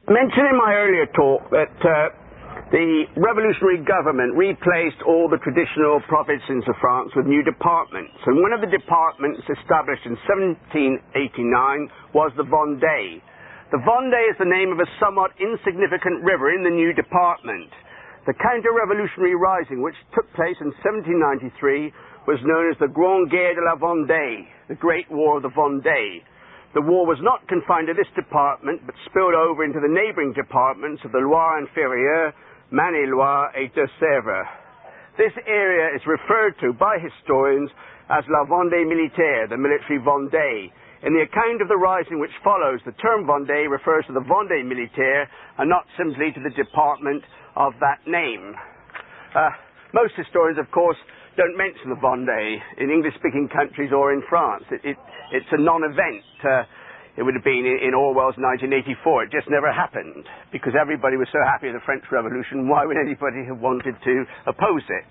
I mentioned in my earlier talk that the revolutionary government replaced all the traditional provinces of France with new departments, and one of the departments established in 1789 was the Vendée. The Vendée is the name of a somewhat insignificant river in the new department. The counter-revolutionary rising, which took place in 1793, was known as the Grande Guerre de la Vendée, the Great War of the Vendée. The war was not confined to this department, but spilled over into the neighbouring departments of the Loire Inférieure, Maine-et-Loire, and Deux-Sèvres. This area is referred to by historians as La Vendée Militaire, the military Vendée. In the account of the rising which follows, the term Vendée refers to the Vendée Militaire and not simply to the department of that name. Most historians, of course, don't mention the Vendée in English-speaking countries or in France. It's a non-event. It would have been in Orwell's 1984. It just never happened because everybody was so happy with the French Revolution. Why would anybody have wanted to oppose it?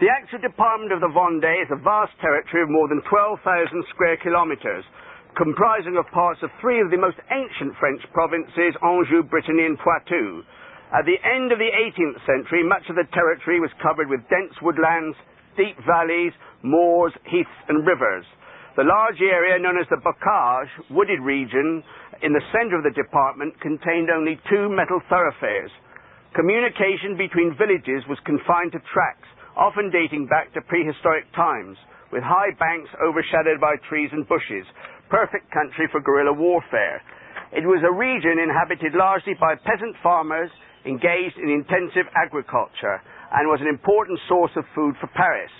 The actual department of the Vendée is a vast territory of more than 12,000 square kilometres, comprising of parts of three of the most ancient French provinces, Anjou, Brittany and Poitou. At the end of the 18th century, much of the territory was covered with dense woodlands, deep valleys, moors, heaths and rivers. The large area known as the Bocage, wooded region, in the centre of the department contained only two metal thoroughfares. Communication between villages was confined to tracks, often dating back to prehistoric times, with high banks overshadowed by trees and bushes, perfect country for guerrilla warfare. It was a region inhabited largely by peasant farmers engaged in intensive agriculture and was an important source of food for Paris.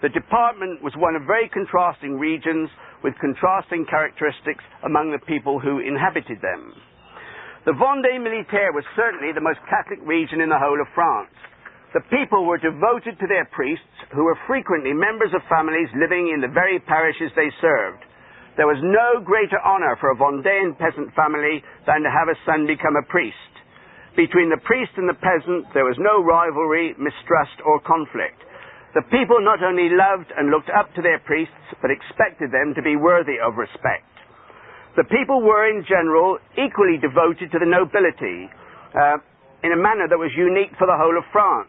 The department was one of very contrasting regions with contrasting characteristics among the people who inhabited them. The Vendée Militaire was certainly the most Catholic region in the whole of France. The people were devoted to their priests, who were frequently members of families living in the very parishes they served. There was no greater honour for a Vendéan peasant family than to have a son become a priest. Between the priest and the peasant there was no rivalry, mistrust or conflict. The people not only loved and looked up to their priests, but expected them to be worthy of respect. The people were, in general, equally devoted to the nobility, in a manner that was unique for the whole of France.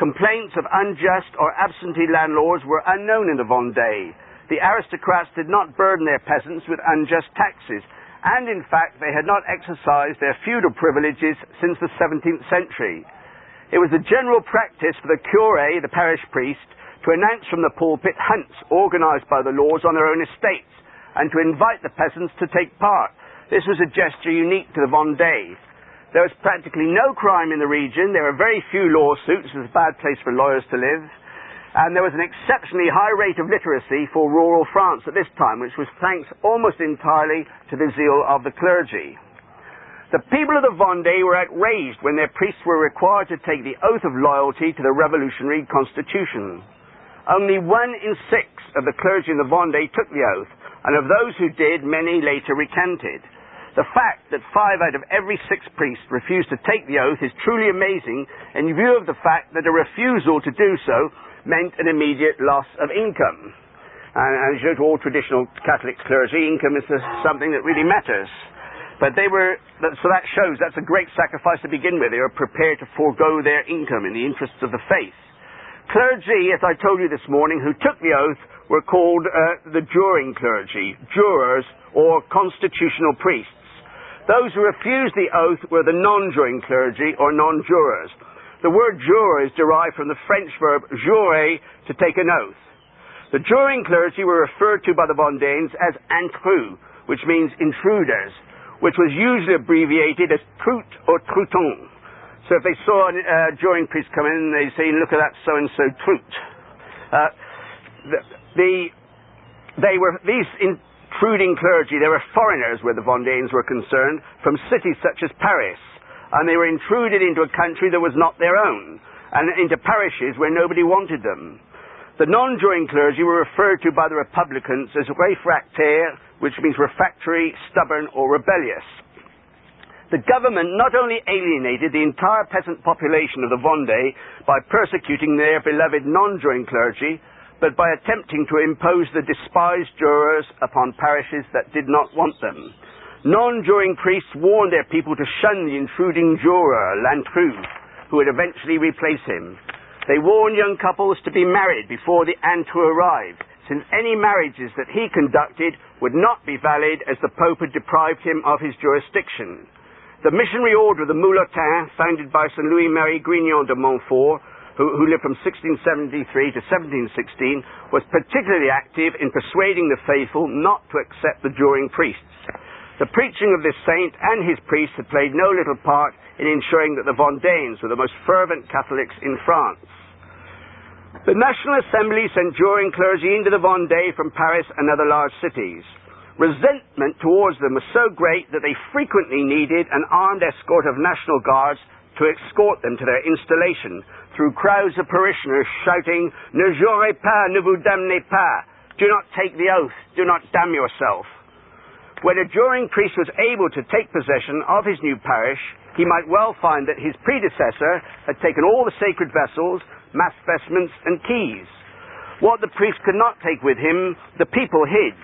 Complaints of unjust or absentee landlords were unknown in the Vendée. The aristocrats did not burden their peasants with unjust taxes, and in fact they had not exercised their feudal privileges since the 17th century. It was the general practice for the curé, the parish priest, to announce from the pulpit hunts organised by the lords on their own estates, and to invite the peasants to take part. This was a gesture unique to the Vendée. There was practically no crime in the region. There were very few lawsuits. It was a bad place for lawyers to live. And there was an exceptionally high rate of literacy for rural France at this time, which was thanks almost entirely to the zeal of the clergy. The people of the Vendée were outraged when their priests were required to take the oath of loyalty to the revolutionary constitution. Only 1 in 6 of the clergy in the Vendée took the oath, and of those who did, many later recanted. The fact that 5 out of every 6 priests refused to take the oath is truly amazing in view of the fact that a refusal to do so meant an immediate loss of income. And as you know, to all traditional Catholic clergy, income is something that really matters. But so that shows that's a great sacrifice to begin with. They were prepared to forego their income in the interests of the faith. Clergy, as I told you this morning, who took the oath were called the juring clergy, jurors or constitutional priests. Those who refused the oath were the non-juring clergy or non-jurors. The word juror is derived from the French verb jurer, to take an oath. The juring clergy were referred to by the Vendéens as intrus, which means intruders, which was usually abbreviated as trout or trouton. So if they saw a juring priest come in, they'd say, look at that so-and-so trout. These intruding clergy, they were foreigners where the Vendéens were concerned, from cities such as Paris, and they were intruded into a country that was not their own, and into parishes where nobody wanted them. The non-juring clergy were referred to by the Republicans as réfractaires, which means refractory, stubborn, or rebellious. The government not only alienated the entire peasant population of the Vendée by persecuting their beloved non-juring clergy, but by attempting to impose the despised jurors upon parishes that did not want them. Non-juring priests warned their people to shun the intruding juror, l'intrus, who would eventually replace him. They warned young couples to be married before the intrus arrived, since any marriages that he conducted would not be valid as the Pope had deprived him of his jurisdiction. The missionary order of the Mulotins, founded by St. Louis-Marie Grignon de Montfort, who lived from 1673 to 1716, was particularly active in persuading the faithful not to accept the juring priests. The preaching of this saint and his priests had played no little part in ensuring that the Vendéens were the most fervent Catholics in France. The National Assembly sent juring clergy into the Vendée from Paris and other large cities. Resentment towards them was so great that they frequently needed an armed escort of National Guards to escort them to their installation, through crowds of parishioners shouting, "Ne jurez pas, ne vous damnez pas," do not take the oath, do not damn yourself. When a juring priest was able to take possession of his new parish, he might well find that his predecessor had taken all the sacred vessels, mass vestments, and keys. What the priest could not take with him, the people hid.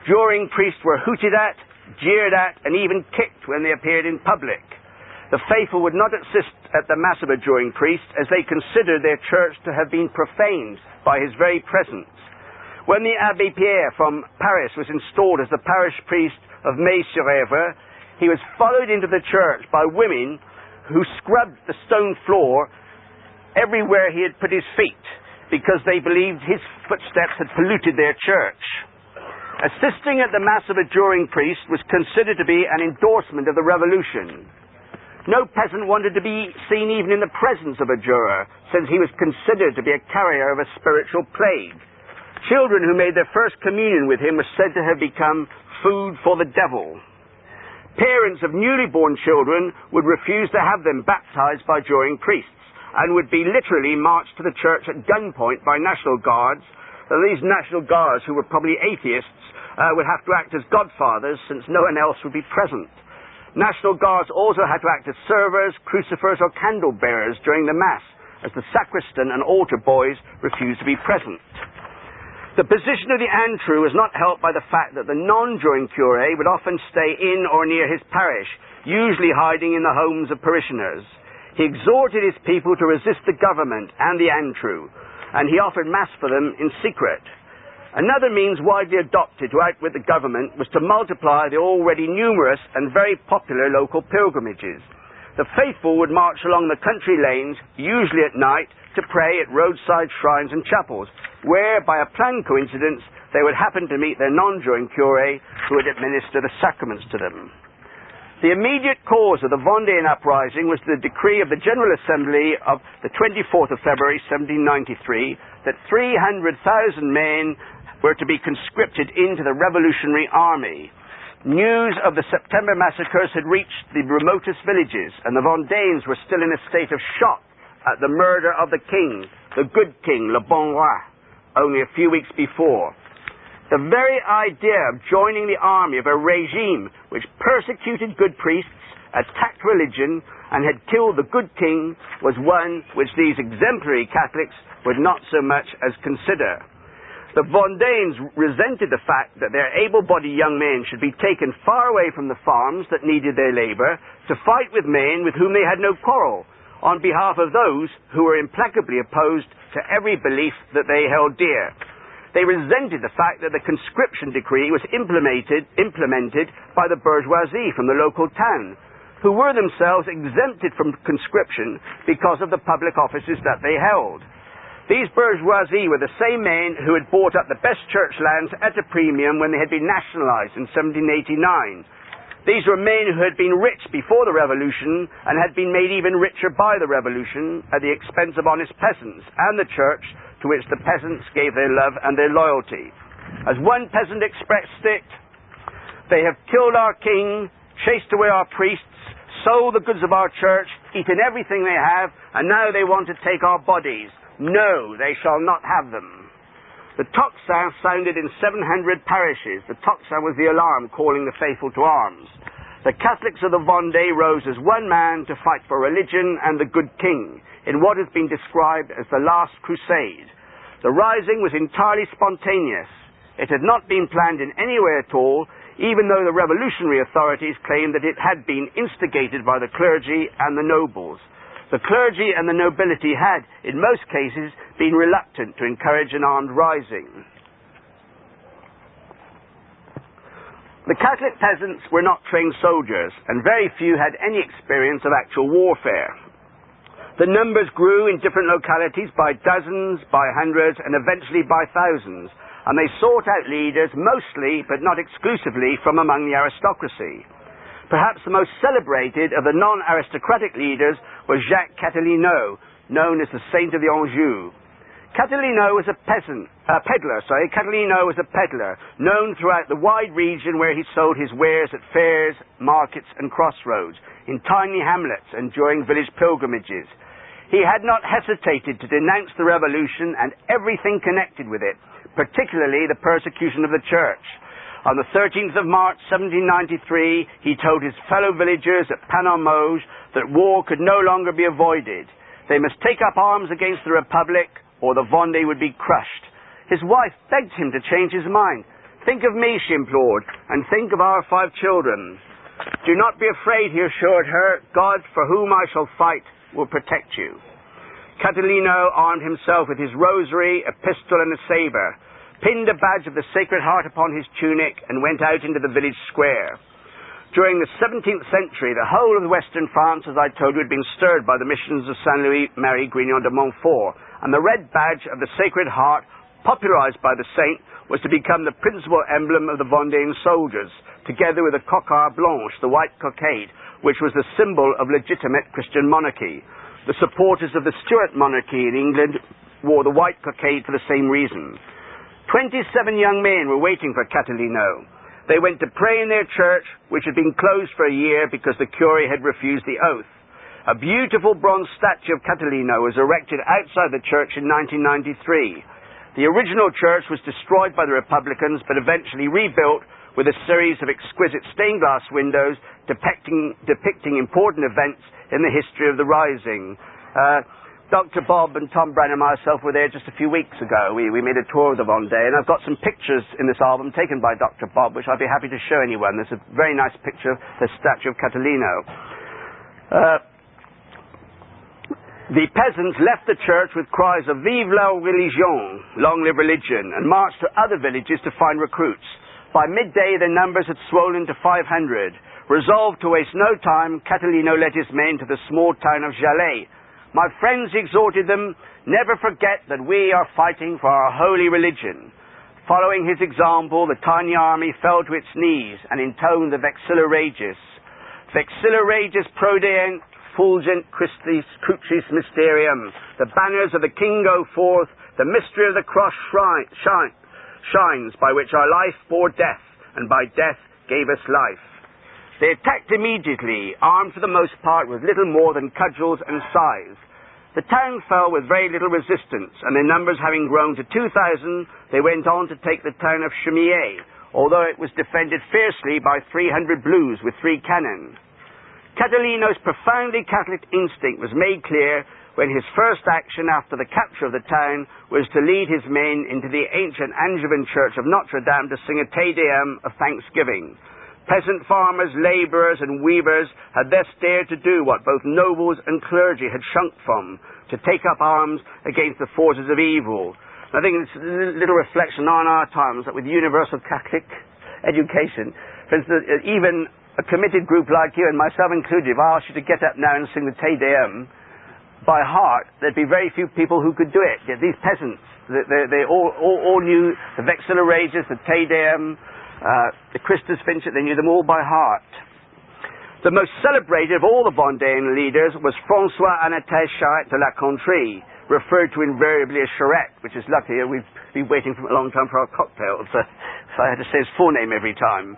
Juring priests were hooted at, jeered at, and even kicked when they appeared in public. The faithful would not assist at the Mass of a juring priest, as they considered their church to have been profaned by his very presence. When the Abbé Pierre from Paris was installed as the parish priest of Mayençais-Arrive, he was followed into the church by women who scrubbed the stone floor everywhere he had put his feet, because they believed his footsteps had polluted their church. Assisting at the Mass of a juring priest was considered to be an endorsement of the Revolution. No peasant wanted to be seen even in the presence of a juror, since he was considered to be a carrier of a spiritual plague. Children who made their first communion with him were said to have become food for the devil. Parents of newly born children would refuse to have them baptized by juring priests, and would be literally marched to the church at gunpoint by National Guards. These National Guards, who were probably atheists, would have to act as godfathers, since no one else would be present. National Guards also had to act as servers, crucifers, or candle bearers during the Mass, as the sacristan and altar boys refused to be present. The position of the intrus was not helped by the fact that the non-juring curé would often stay in or near his parish, usually hiding in the homes of parishioners. He exhorted his people to resist the government and the intrus, and he offered Mass for them in secret. Another means widely adopted to outwit the government was to multiply the already numerous and very popular local pilgrimages. The faithful would march along the country lanes, usually at night, to pray at roadside shrines and chapels, where, by a planned coincidence, they would happen to meet their non-juring curé, who would administer the sacraments to them. The immediate cause of the Vendéan uprising was the decree of the General Assembly of the 24th of February 1793 that 300,000 men were to be conscripted into the revolutionary army. News of the September massacres had reached the remotest villages, and the Vendéens were still in a state of shock at the murder of the king, the good king, le bon roi, only a few weeks before. The very idea of joining the army of a regime which persecuted good priests, attacked religion, and had killed the good king was one which these exemplary Catholics would not so much as consider. The Vendéens resented the fact that their able-bodied young men should be taken far away from the farms that needed their labor to fight with men with whom they had no quarrel, on behalf of those who were implacably opposed to every belief that they held dear. They resented the fact that the conscription decree was implemented by the bourgeoisie from the local town, who were themselves exempted from conscription because of the public offices that they held. These bourgeoisie were the same men who had bought up the best church lands at a premium when they had been nationalized in 1789. These were men who had been rich before the Revolution and had been made even richer by the Revolution at the expense of honest peasants and the church, to which the peasants gave their love and their loyalty. As one peasant expressed it, "They have killed our king, chased away our priests, sold the goods of our church, eaten everything they have, and now they want to take our bodies. No, they shall not have them." The tocsin sounded in 700 parishes. The tocsin was the alarm calling the faithful to arms. The Catholics of the Vendée rose as one man to fight for religion and the good king, in what has been described as the last crusade. The rising was entirely spontaneous. It had not been planned in any way at all, even though the revolutionary authorities claimed that it had been instigated by the clergy and the nobles. The clergy and the nobility had, in most cases, been reluctant to encourage an armed rising. The Catholic peasants were not trained soldiers, and very few had any experience of actual warfare. The numbers grew in different localities by dozens, by hundreds, and eventually by thousands, and they sought out leaders mostly, but not exclusively, from among the aristocracy. Perhaps the most celebrated of the non-aristocratic leaders was Jacques Cathelineau, known as the Saint of the Anjou. Cathelineau was a Cathelineau was a peddler, known throughout the wide region where he sold his wares at fairs, markets, and crossroads, in tiny hamlets and during village pilgrimages. He had not hesitated to denounce the revolution and everything connected with it, particularly the persecution of the church. On the 13th of March 1793, he told his fellow villagers at Panon-Mauge that war could no longer be avoided. They must take up arms against the Republic, or the Vendée would be crushed. His wife begged him to change his mind. "Think of me," she implored, "and think of our 5 children. Do not be afraid," he assured her. "God, for whom I shall fight, will protect you." Cathelineau armed himself with his rosary, a pistol, and a sabre, pinned a badge of the Sacred Heart upon his tunic, and went out into the village square. During the 17th century, the whole of western France, as I told you, had been stirred by the missions of Saint Louis Marie Grignon de Montfort, and the red badge of the Sacred Heart, popularized by the saint, was to become the principal emblem of the Vendéan soldiers, together with the cocarde blanche, the white cockade, which was the symbol of legitimate Christian monarchy. The supporters of the Stuart monarchy in England wore the white cockade for the same reason. 27 young men were waiting for Cathelineau. They went to pray in their church, which had been closed for a year because the curé had refused the oath. A beautiful bronze statue of Cathelineau was erected outside the church in 1993. The original church was destroyed by the Republicans, but eventually rebuilt with a series of exquisite stained glass windows depicting important events in the history of the Rising. Dr. Bob and Tom Brown and myself were there just a few weeks ago. We made a tour of the Vendée, and I've got some pictures in this album taken by Dr. Bob, which I'd be happy to show anyone. There's a very nice picture of the statue of Cathelineau. The peasants left the church with cries of "Vive la religion," long live religion, and marched to other villages to find recruits. By midday, their numbers had swollen to 500. Resolved to waste no time, Cathelineau led his men to the small town of Jalais. "My friends," he exhorted them, "never forget that we are fighting for our holy religion." Following his example, the tiny army fell to its knees and intoned the Vexilla Regis. Vexilla Regis prodeunt fulgent Christis crucis mysterium. The banners of the King go forth, the mystery of the cross shines, by which our life bore death, and by death gave us life. They attacked immediately, armed for the most part with little more than cudgels and scythes. The town fell with very little resistance, and their numbers having grown to 2,000, they went on to take the town of Chemillé, although it was defended fiercely by 300 blues with 3 cannon. Cathelineau's profoundly Catholic instinct was made clear when his first action after the capture of the town was to lead his men into the ancient Angevin church of Notre Dame to sing a Te Deum of thanksgiving. Peasant farmers, labourers, and weavers had thus dared to do what both nobles and clergy had shrunk from, to take up arms against the forces of evil. I think it's a little reflection on our times that with universal Catholic education, for instance, even a committed group like you and myself included, if I asked you to get up now and sing the Te Deum by heart, there'd be very few people who could do it. Yet these peasants, they all knew the Vexilla Regis, the Te Deum, the Christus Vincit, they knew them all by heart. The most celebrated of all the Vendéan leaders was François de Charette de la Contrie, referred to invariably as Charette, which is lucky. We've been waiting for a long time for our cocktails, so I had to say his full name every time.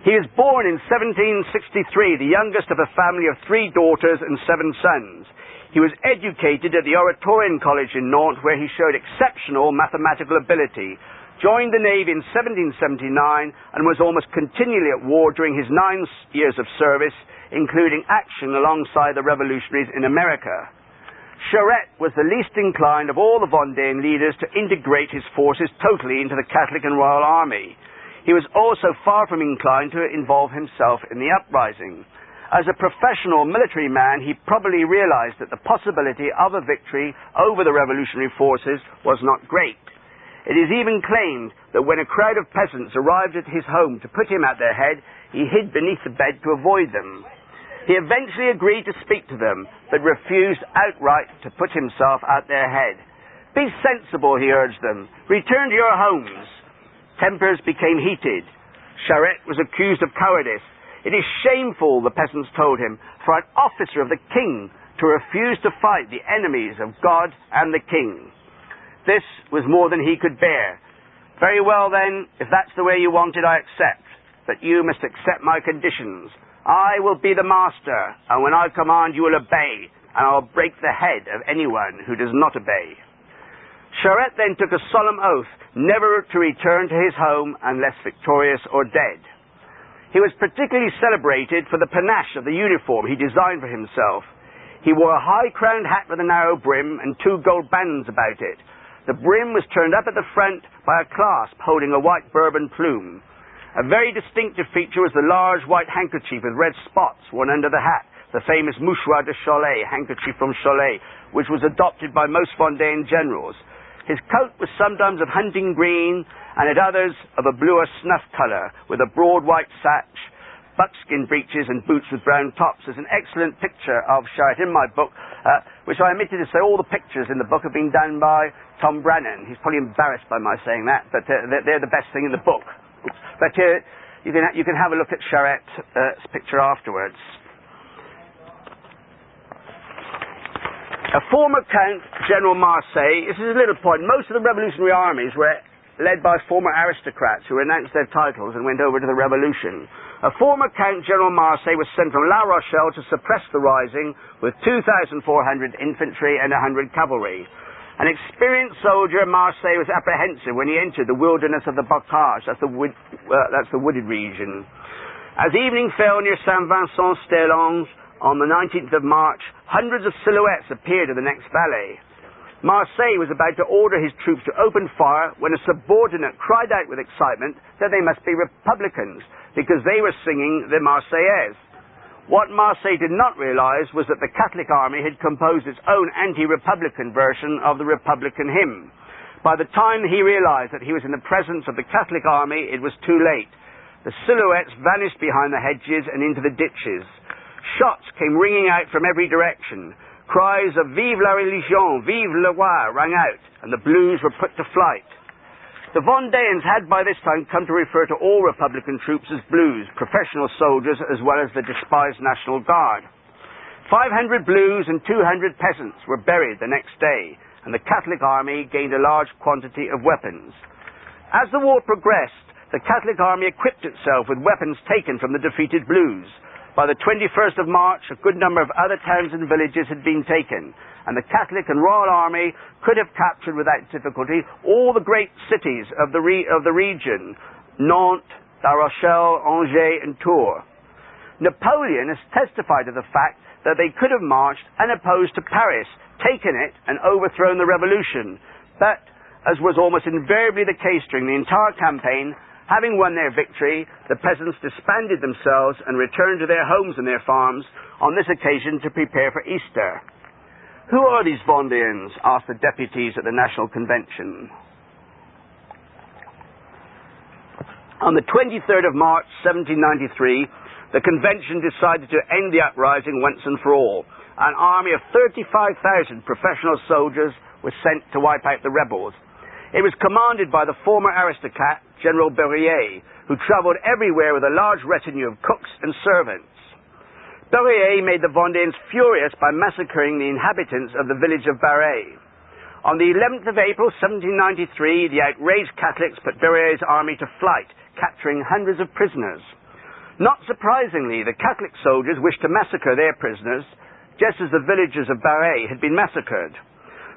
He was born in 1763, the youngest of a family of 3 daughters and 7 sons. He was educated at the Oratorian College in Nantes, where he showed exceptional mathematical ability, joined the Navy in 1779, and was almost continually at war during his 9 years of service, including action alongside the revolutionaries in America. Charette was the least inclined of all the Vendéan leaders to integrate his forces totally into the Catholic and Royal Army. He was also far from inclined to involve himself in the uprising. As a professional military man, he probably realized that the possibility of a victory over the revolutionary forces was not great. It is even claimed that when a crowd of peasants arrived at his home to put him at their head, he hid beneath the bed to avoid them. He eventually agreed to speak to them, but refused outright to put himself at their head. "Be sensible," he urged them. "Return to your homes." Tempers became heated. Charette was accused of cowardice. "It is shameful," the peasants told him, "for an officer of the king to refuse to fight the enemies of God and the king." This was more than he could bear. "Very well then, if that's the way you want it, I accept. But you must accept my conditions. I will be the master, and when I command you will obey, and I will break the head of anyone who does not obey." Charette then took a solemn oath never to return to his home unless victorious or dead. He was particularly celebrated for the panache of the uniform he designed for himself. He wore a high-crowned hat with a narrow brim and 2 gold bands about it. The brim was turned up at the front by a clasp holding a white Bourbon plume. A very distinctive feature was the large white handkerchief with red spots worn under the hat, the famous mouchoir de Cholet, handkerchief from Cholet, which was adopted by most Vendéan generals. His coat was sometimes of hunting green, and at others of a bluer snuff colour, with a broad white sash, buckskin breeches and boots with brown tops. There's an excellent picture of Charette in my book, which I omitted to say all the pictures in the book have been done by Tom Brannan. He's probably embarrassed by my saying that, but they're the best thing in the book. But you can have a look at Charette's picture afterwards. A former Count, General Marsay, this is a little point, most of the revolutionary armies were led by former aristocrats who renounced their titles and went over to the revolution. A former Count, General Marsay, was sent from La Rochelle to suppress the rising with 2,400 infantry and 100 cavalry. An experienced soldier, Marsay was apprehensive when he entered the wilderness of the Bocage, that's the wooded region. As evening fell near Saint-Vincent-Stellange, on the 19th of March, hundreds of silhouettes appeared in the next valley. Marsay was about to order his troops to open fire when a subordinate cried out with excitement that they must be Republicans because they were singing the Marseillaise. What Marsay did not realize was that the Catholic army had composed its own anti-Republican version of the Republican hymn. By the time he realized that he was in the presence of the Catholic army, it was too late. The silhouettes vanished behind the hedges and into the ditches. Shots came ringing out from every direction. Cries of "Vive la Religion, Vive le Roi" rang out, and the blues were put to flight. The Vendéans had by this time come to refer to all Republican troops as blues, professional soldiers as well as the despised National Guard. 500 blues and 200 peasants were buried the next day, and the Catholic army gained a large quantity of weapons. As the war progressed, the Catholic army equipped itself with weapons taken from the defeated blues. By the 21st of March, a good number of other towns and villages had been taken, and the Catholic and Royal Army could have captured without difficulty all the great cities of the region, Nantes, La Rochelle, Angers, and Tours. Napoleon has testified to the fact that they could have marched unopposed to Paris, taken it, and overthrown the revolution. But, as was almost invariably the case during the entire campaign, having won their victory, the peasants disbanded themselves and returned to their homes and their farms, on this occasion to prepare for Easter. "Who are these Vendéans?" asked the deputies at the National Convention. On the 23rd of March, 1793, the convention decided to end the uprising once and for all. An army of 35,000 professional soldiers was sent to wipe out the rebels. It was commanded by the former aristocrat, General Berryer, who travelled everywhere with a large retinue of cooks and servants. Berryer made the Vendéans furious by massacring the inhabitants of the village of Barret. On the 11th of April, 1793, the outraged Catholics put Berrier's army to flight, capturing hundreds of prisoners. Not surprisingly, the Catholic soldiers wished to massacre their prisoners, just as the villagers of Barret had been massacred.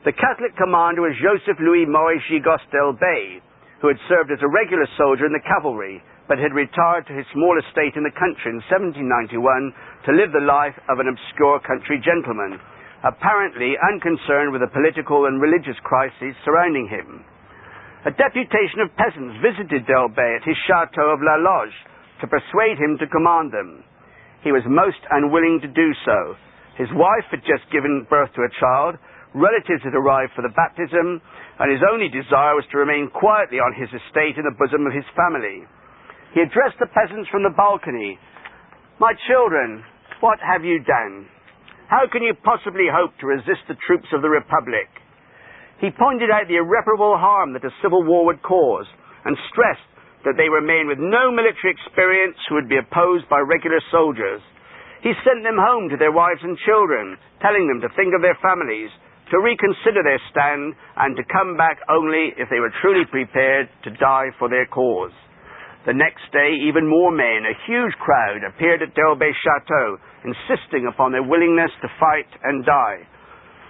The Catholic commander was Joseph-Louis Maurice Gigostel-Bey, who had served as a regular soldier in the cavalry, but had retired to his small estate in the country in 1791 to live the life of an obscure country gentleman, apparently unconcerned with the political and religious crises surrounding him. A deputation of peasants visited Delbey at his chateau of La Loge to persuade him to command them. He was most unwilling to do so. His wife had just given birth to a child, relatives had arrived for the baptism, and his only desire was to remain quietly on his estate in the bosom of his family. He addressed the peasants from the balcony. "My children, what have you done? How can you possibly hope to resist the troops of the Republic?" He pointed out the irreparable harm that a civil war would cause, and stressed that they were men with no military experience who would be opposed by regular soldiers. He sent them home to their wives and children, telling them to think of their families, to reconsider their stand, and to come back only if they were truly prepared to die for their cause. The next day, even more men, a huge crowd, appeared at Delbey's chateau, insisting upon their willingness to fight and die.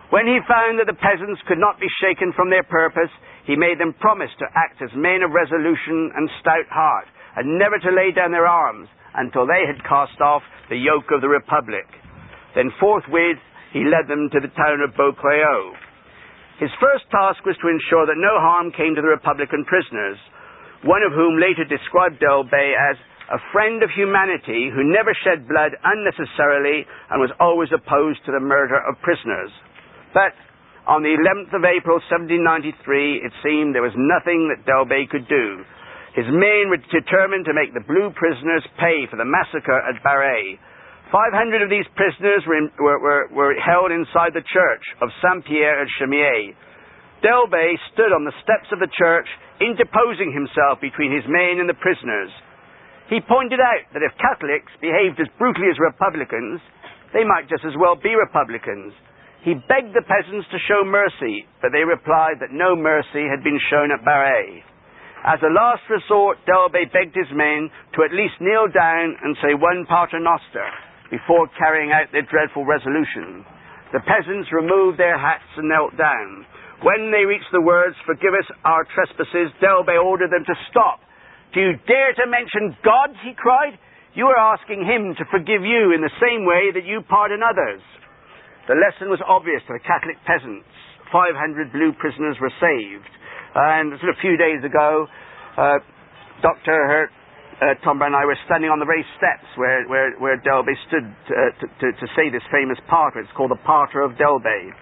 When he found that the peasants could not be shaken from their purpose, he made them promise to act as men of resolution and stout heart, and never to lay down their arms until they had cast off the yoke of the Republic. Then forthwith he led them to the town of Beaucréau. His first task was to ensure that no harm came to the Republican prisoners, one of whom later described Delbey as a friend of humanity who never shed blood unnecessarily and was always opposed to the murder of prisoners. But on the 11th of April 1793, it seemed there was nothing that Delbey could do. His men were determined to make the blue prisoners pay for the massacre at Barret. 500 of these prisoners were held inside the church of Saint-Pierre at Chemier. Delbey stood on the steps of the church, interposing himself between his men and the prisoners. He pointed out that if Catholics behaved as brutally as Republicans, they might just as well be Republicans. He begged the peasants to show mercy, but they replied that no mercy had been shown at Barret. As a last resort, Delbey begged his men to at least kneel down and say one Pater Noster before carrying out their dreadful resolution. The peasants removed their hats and knelt down. When they reached the words, "Forgive us our trespasses," Delbey ordered them to stop. "Do you dare to mention God?" he cried. "You are asking him to forgive you in the same way that you pardon others." The lesson was obvious to the Catholic peasants. 500 blue prisoners were saved. And sort of a few days ago, Dr. Tom and I were standing on the very steps where Delbey stood to say this famous Pater. It's called the Pater of Delbey.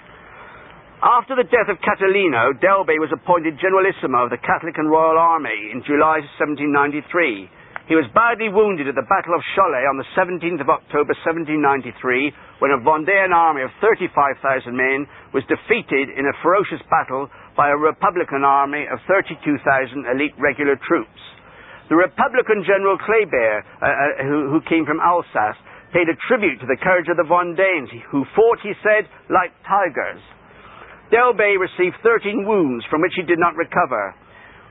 After the death of Cathelineau, Delbey was appointed Generalissimo of the Catholic and Royal Army in July 1793. He was badly wounded at the Battle of Cholet on the 17th of October 1793, when a Vendéan army of 35,000 men was defeated in a ferocious battle by a Republican army of 32,000 elite regular troops. The Republican General Kléber, who came from Alsace, paid a tribute to the courage of the Vendéans, who fought, he said, like tigers. Delbey received 13 wounds from which he did not recover.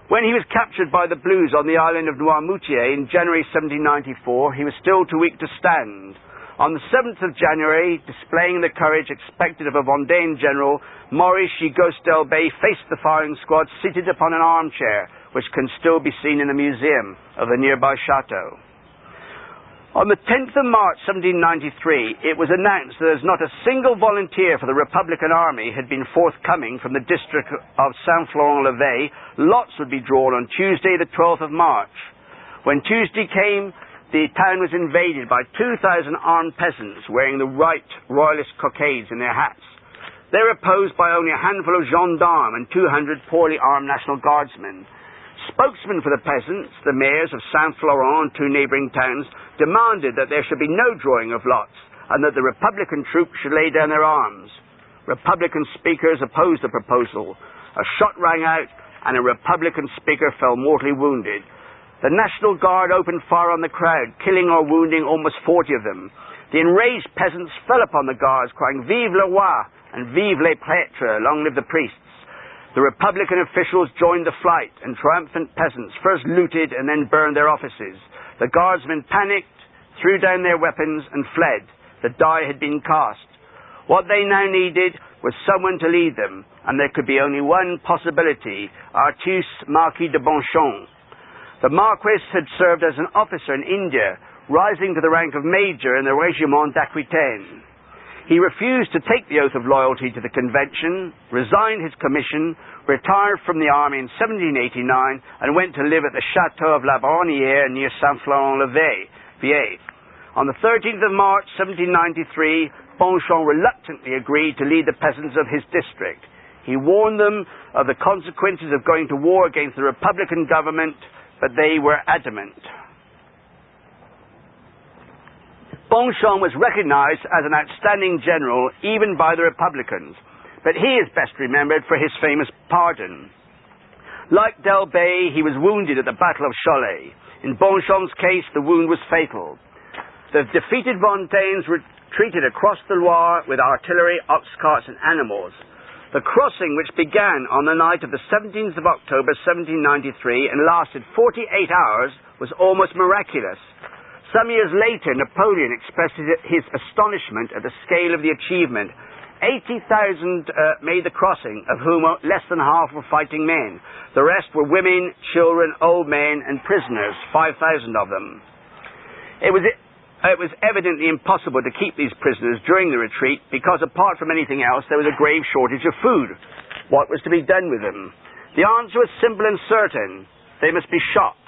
When he was captured by the Blues on the island of Noirmoutier in January 1794, he was still too weak to stand. On the 7th of January, displaying the courage expected of a Vendéan general, Maurice Gigot Delbey faced the firing squad seated upon an armchair, which can still be seen in the museum of the nearby chateau. On the 10th of March 1793, it was announced that as not a single volunteer for the Republican Army had been forthcoming from the district of Saint-Florent-l'Évêque, lots would be drawn on Tuesday the 12th of March. When Tuesday came, the town was invaded by 2,000 armed peasants wearing the right royalist cockades in their hats. They were opposed by only a handful of gendarmes and 200 poorly armed National Guardsmen. Spokesmen for the peasants, the mayors of Saint-Florent and 2 neighbouring towns, demanded that there should be no drawing of lots and that the Republican troops should lay down their arms. Republican speakers opposed the proposal. A shot rang out and a Republican speaker fell mortally wounded. The National Guard opened fire on the crowd, killing or wounding almost 40 of them. The enraged peasants fell upon the guards, crying, "Vive le roi!" and "Vive les prêtres!" Long live the priests. The Republican officials joined the flight, and triumphant peasants first looted and then burned their offices. The guardsmen panicked, threw down their weapons, and fled. The die had been cast. What they now needed was someone to lead them, and there could be only one possibility: Artus, Marquis de Bonchamps. The Marquis had served as an officer in India, rising to the rank of major in the Régiment d'Aquitaine. He refused to take the oath of loyalty to the Convention, resigned his commission, retired from the army in 1789, and went to live at the Château of La Baronnière near Saint-Florent-le-Vieil. On the 13th of March 1793, Bonchamps reluctantly agreed to lead the peasants of his district. He warned them of the consequences of going to war against the Republican government, but they were adamant. Bonchamps was recognized as an outstanding general even by the Republicans, but he is best remembered for his famous pardon. Like d'Elbée, he was wounded at the Battle of Cholet. In Bonchamps' case, the wound was fatal. The defeated Vendeans retreated across the Loire with artillery, ox carts, and animals. The crossing, which began on the night of the 17th of October 1793 and lasted 48 hours, was almost miraculous. Some years later, Napoleon expressed his astonishment at the scale of the achievement. 80,000 made the crossing, of whom less than half were fighting men. The rest were women, children, old men, and prisoners, 5,000 of them. It was evidently impossible to keep these prisoners during the retreat because, apart from anything else, there was a grave shortage of food. What was to be done with them? The answer was simple and certain. They must be shot.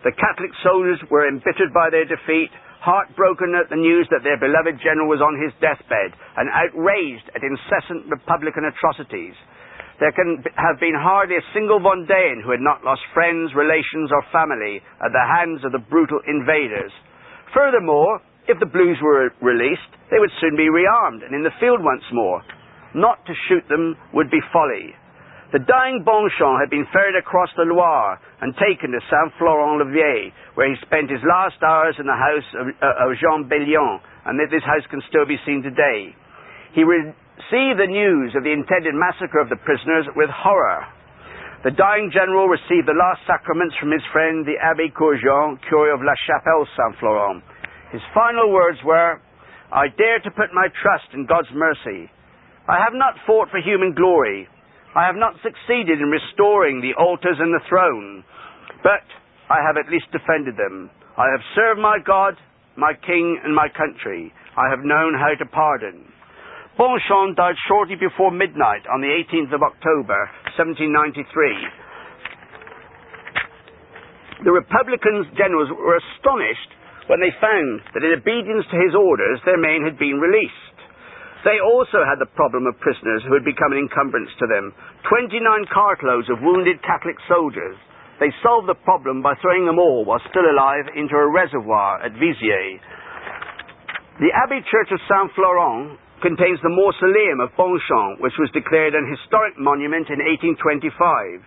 The Catholic soldiers were embittered by their defeat, heartbroken at the news that their beloved general was on his deathbed, and outraged at incessant Republican atrocities. There can have been hardly a single Vendéan who had not lost friends, relations, or family at the hands of the brutal invaders. Furthermore, if the Blues were released, they would soon be rearmed and in the field once more. Not to shoot them would be folly. The dying Bonchamps had been ferried across the Loire and taken to Saint-Florent-le-Vieil, where he spent his last hours in the house of Jean Bellion, and this house can still be seen today. He received the news of the intended massacre of the prisoners with horror. The dying general received the last sacraments from his friend, the Abbé Courgeon, curé of La Chapelle Saint-Florent. His final words were, "I dare to put my trust in God's mercy. I have not fought for human glory. I have not succeeded in restoring the altars and the throne, but I have at least defended them. I have served my God, my king, and my country. I have known how to pardon." Bonchamps died shortly before midnight on the 18th of October, 1793. The Republican generals were astonished when they found that in obedience to his orders, their men had been released. They also had the problem of prisoners who had become an encumbrance to them. 29 cartloads of wounded Catholic soldiers. They solved the problem by throwing them all, while still alive, into a reservoir at Viziers. The Abbey Church of Saint-Florent contains the mausoleum of Bonchamps, which was declared an historic monument in 1825.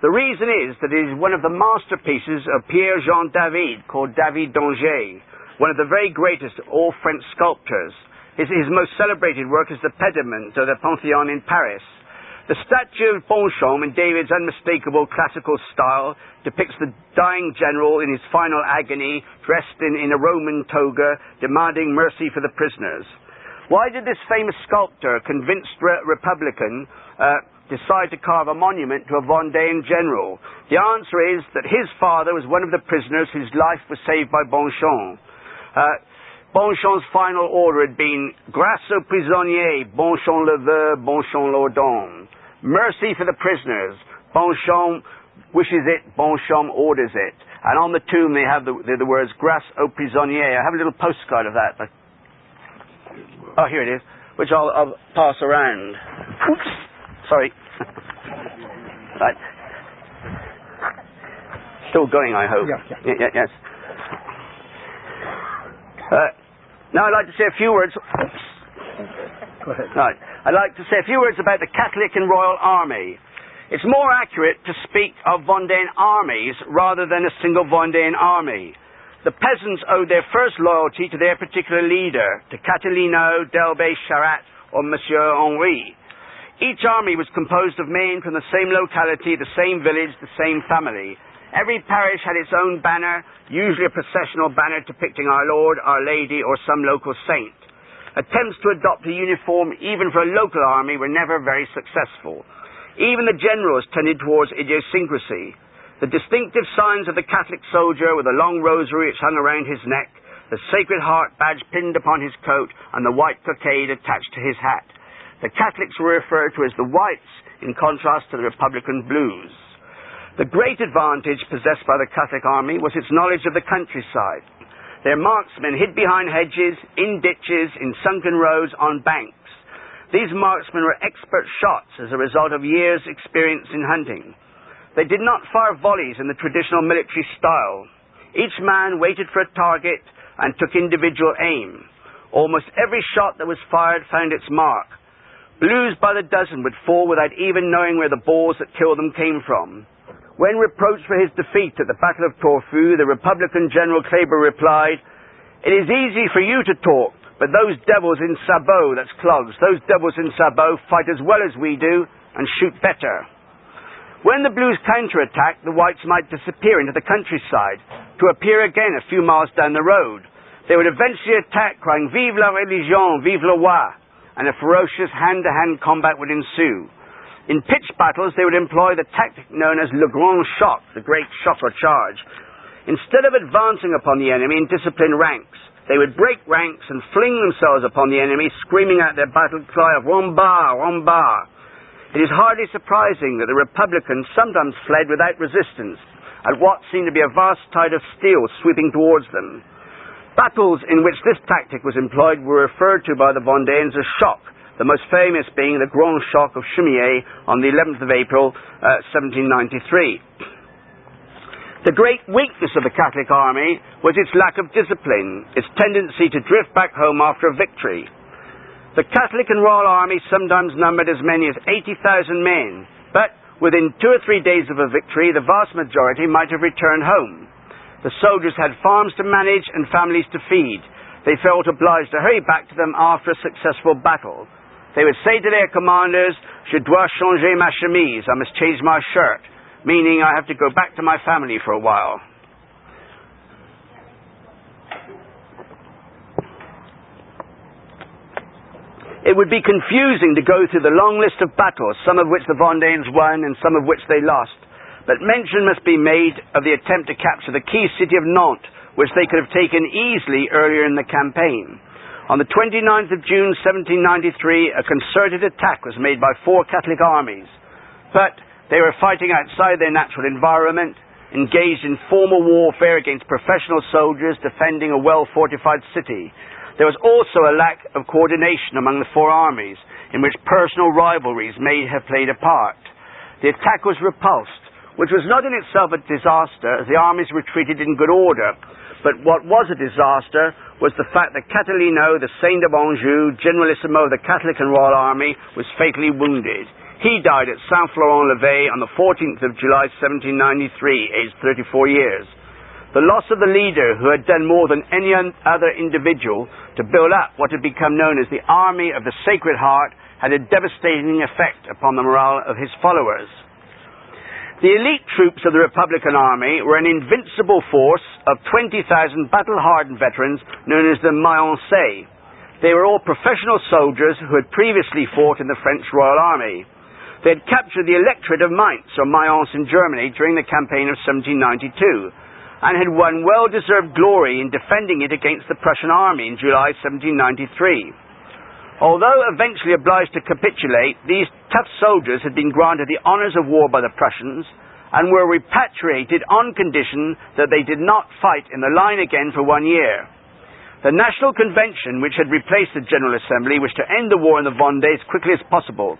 The reason is that it is one of the masterpieces of Pierre-Jean David, called David d'Angers, one of the very greatest of all French sculptors. His most celebrated work is the pediment of the Panthéon in Paris. The statue of Bonchamps, in David's unmistakable classical style, depicts the dying general in his final agony, dressed in a Roman toga, demanding mercy for the prisoners. Why did this famous sculptor, convinced Republican, decide to carve a monument to a Vendéan general? The answer is that his father was one of the prisoners whose life was saved by Bonchamps. Bonchamps' final order had been, "Grâce aux prisonniers, Bonchamps le veut, Bonchamps l'ordonne." Mercy for the prisoners. Bonchamps wishes it, Bonchamps orders it. And on the tomb they have the words, "Grâce aux prisonniers." I have a little postcard of that. Oh, here it is, which I'll pass around. Oops, sorry. Right. Still going, I hope. Yeah. Yes. Now I'd like to say a few words. Oops. Go ahead. Right. I'd like to say a few words about the Catholic and Royal Army. It's more accurate to speak of Vendéan armies rather than a single Vendéan army. The peasants owed their first loyalty to their particular leader, to Cathelineau, d'Elbée, Charette, or Monsieur Henri. Each army was composed of men from the same locality, the same village, the same family. Every parish had its own banner, usually a processional banner depicting Our Lord, Our Lady, or some local saint. Attempts to adopt a uniform, even for a local army, were never very successful. Even the generals tended towards idiosyncrasy. The distinctive signs of the Catholic soldier, with a long rosary which hung around his neck, the Sacred Heart badge pinned upon his coat, and the white cockade attached to his hat. The Catholics were referred to as the Whites, in contrast to the Republican Blues. The great advantage possessed by the Catholic army was its knowledge of the countryside. Their marksmen hid behind hedges, in ditches, in sunken roads, on banks. These marksmen were expert shots as a result of years' experience in hunting. They did not fire volleys in the traditional military style. Each man waited for a target and took individual aim. Almost every shot that was fired found its mark. Blues by the dozen would fall without even knowing where the balls that killed them came from. When reproached for his defeat at the Battle of Torfou, the Republican General Kleber replied, "It is easy for you to talk, but those devils in sabots, that's clogs, those devils in sabots fight as well as we do and shoot better." When the Blues counterattacked, the Whites might disappear into the countryside, to appear again a few miles down the road. They would eventually attack, crying, "Vive la religion, vive le roi," and a ferocious hand-to-hand combat would ensue. In pitched battles, they would employ the tactic known as le grand choc, the great shock or charge. Instead of advancing upon the enemy in disciplined ranks, they would break ranks and fling themselves upon the enemy, screaming out their battle cry of "Romba, Romba." It is hardly surprising that the Republicans sometimes fled without resistance at what seemed to be a vast tide of steel sweeping towards them. Battles in which this tactic was employed were referred to by the Vendéens as shock, the most famous being the Grand Choc of Chaumier on the 11th of April, 1793. The great weakness of the Catholic army was its lack of discipline, its tendency to drift back home after a victory. The Catholic and Royal Army sometimes numbered as many as 80,000 men, but within 2 or 3 days of a victory, the vast majority might have returned home. The soldiers had farms to manage and families to feed. They felt obliged to hurry back to them after a successful battle. They would say to their commanders, "Je dois changer ma chemise, I must change my shirt," meaning I have to go back to my family for a while. It would be confusing to go through the long list of battles, some of which the Vendéens won and some of which they lost, but mention must be made of the attempt to capture the key city of Nantes, which they could have taken easily earlier in the campaign. On the 29th of June 1793, a concerted attack was made by 4 Catholic armies, but they were fighting outside their natural environment, engaged in formal warfare against professional soldiers defending a well-fortified city. There was also a lack of coordination among the 4 armies, in which personal rivalries may have played a part. The attack was repulsed, which was not in itself a disaster, as the armies retreated in good order. But what was a disaster was the fact that Cathelineau, the Saint of Anjou, Generalissimo of the Catholic and Royal Army, was fatally wounded. He died at Saint-Florent-l'Évêché on the 14th of July 1793, aged 34 years. The loss of the leader, who had done more than any other individual to build up what had become known as the Army of the Sacred Heart, had a devastating effect upon the morale of his followers. The elite troops of the Republican Army were an invincible force of 20,000 battle-hardened veterans known as the Mayençais. They were all professional soldiers who had previously fought in the French Royal Army. They had captured the electorate of Mainz, or Mayence in Germany, during the campaign of 1792, and had won well-deserved glory in defending it against the Prussian army in July 1793. Although eventually obliged to capitulate, these tough soldiers had been granted the honours of war by the Prussians and were repatriated on condition that they did not fight in the line again for 1 year. The National Convention, which had replaced the General Assembly, wished to end the war in the Vendée as quickly as possible,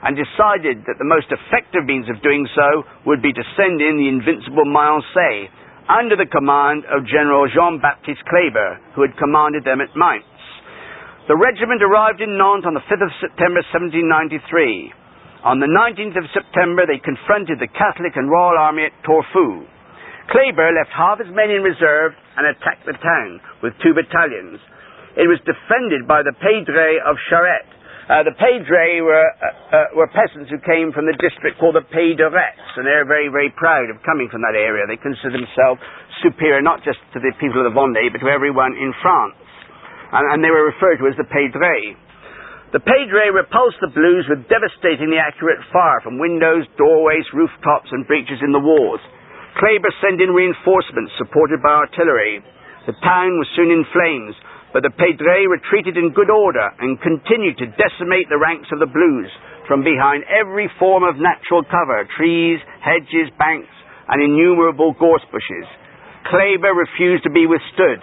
and decided that the most effective means of doing so would be to send in the invincible Mayençais, under the command of General Jean-Baptiste Kleber, who had commanded them at Mainz. The regiment arrived in Nantes on the 5th of September 1793. On the 19th of September, they confronted the Catholic and Royal Army at Torfou. Kleber left half his men in reserve and attacked the town with 2 battalions. It was defended by the Mayençais of Charette. The Mayençais were peasants who came from the district called the Pays de Retz, and they're very, very proud of coming from that area. They consider themselves superior not just to the people of the Vendée, but to everyone in France. And they were referred to as the Mayençais. The Mayençais repulsed the Blues with devastatingly accurate fire from windows, doorways, rooftops, and breaches in the walls. Kleber sent in reinforcements supported by artillery. The town was soon in flames, but the Pedres retreated in good order and continued to decimate the ranks of the Blues from behind every form of natural cover, trees, hedges, banks, and innumerable gorse bushes. Kleber refused to be withstood.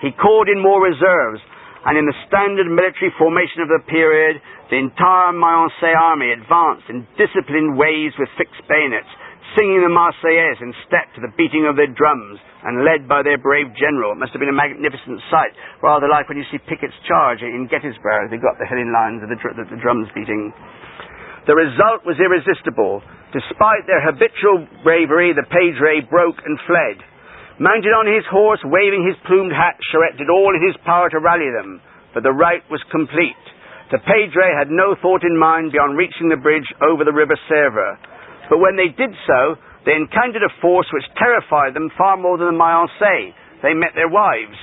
He called in more reserves, and in the standard military formation of the period, the entire Mayençais army advanced in disciplined waves with fixed bayonets, singing the Marseillaise in step to the beating of their drums, and led by their brave general. It must have been a magnificent sight, rather like when you see Pickett's charge in Gettysburg. They got the heading lines of the drums beating. The result was irresistible. Despite their habitual bravery, the Pedres broke and fled. Mounted on his horse, waving his plumed hat, Charette did all in his power to rally them, but the rout was complete. The Pedres had no thought in mind beyond reaching the bridge over the river Sèvre. But when they did so, they encountered a force which terrified them far more than the Mayençais. They met their wives.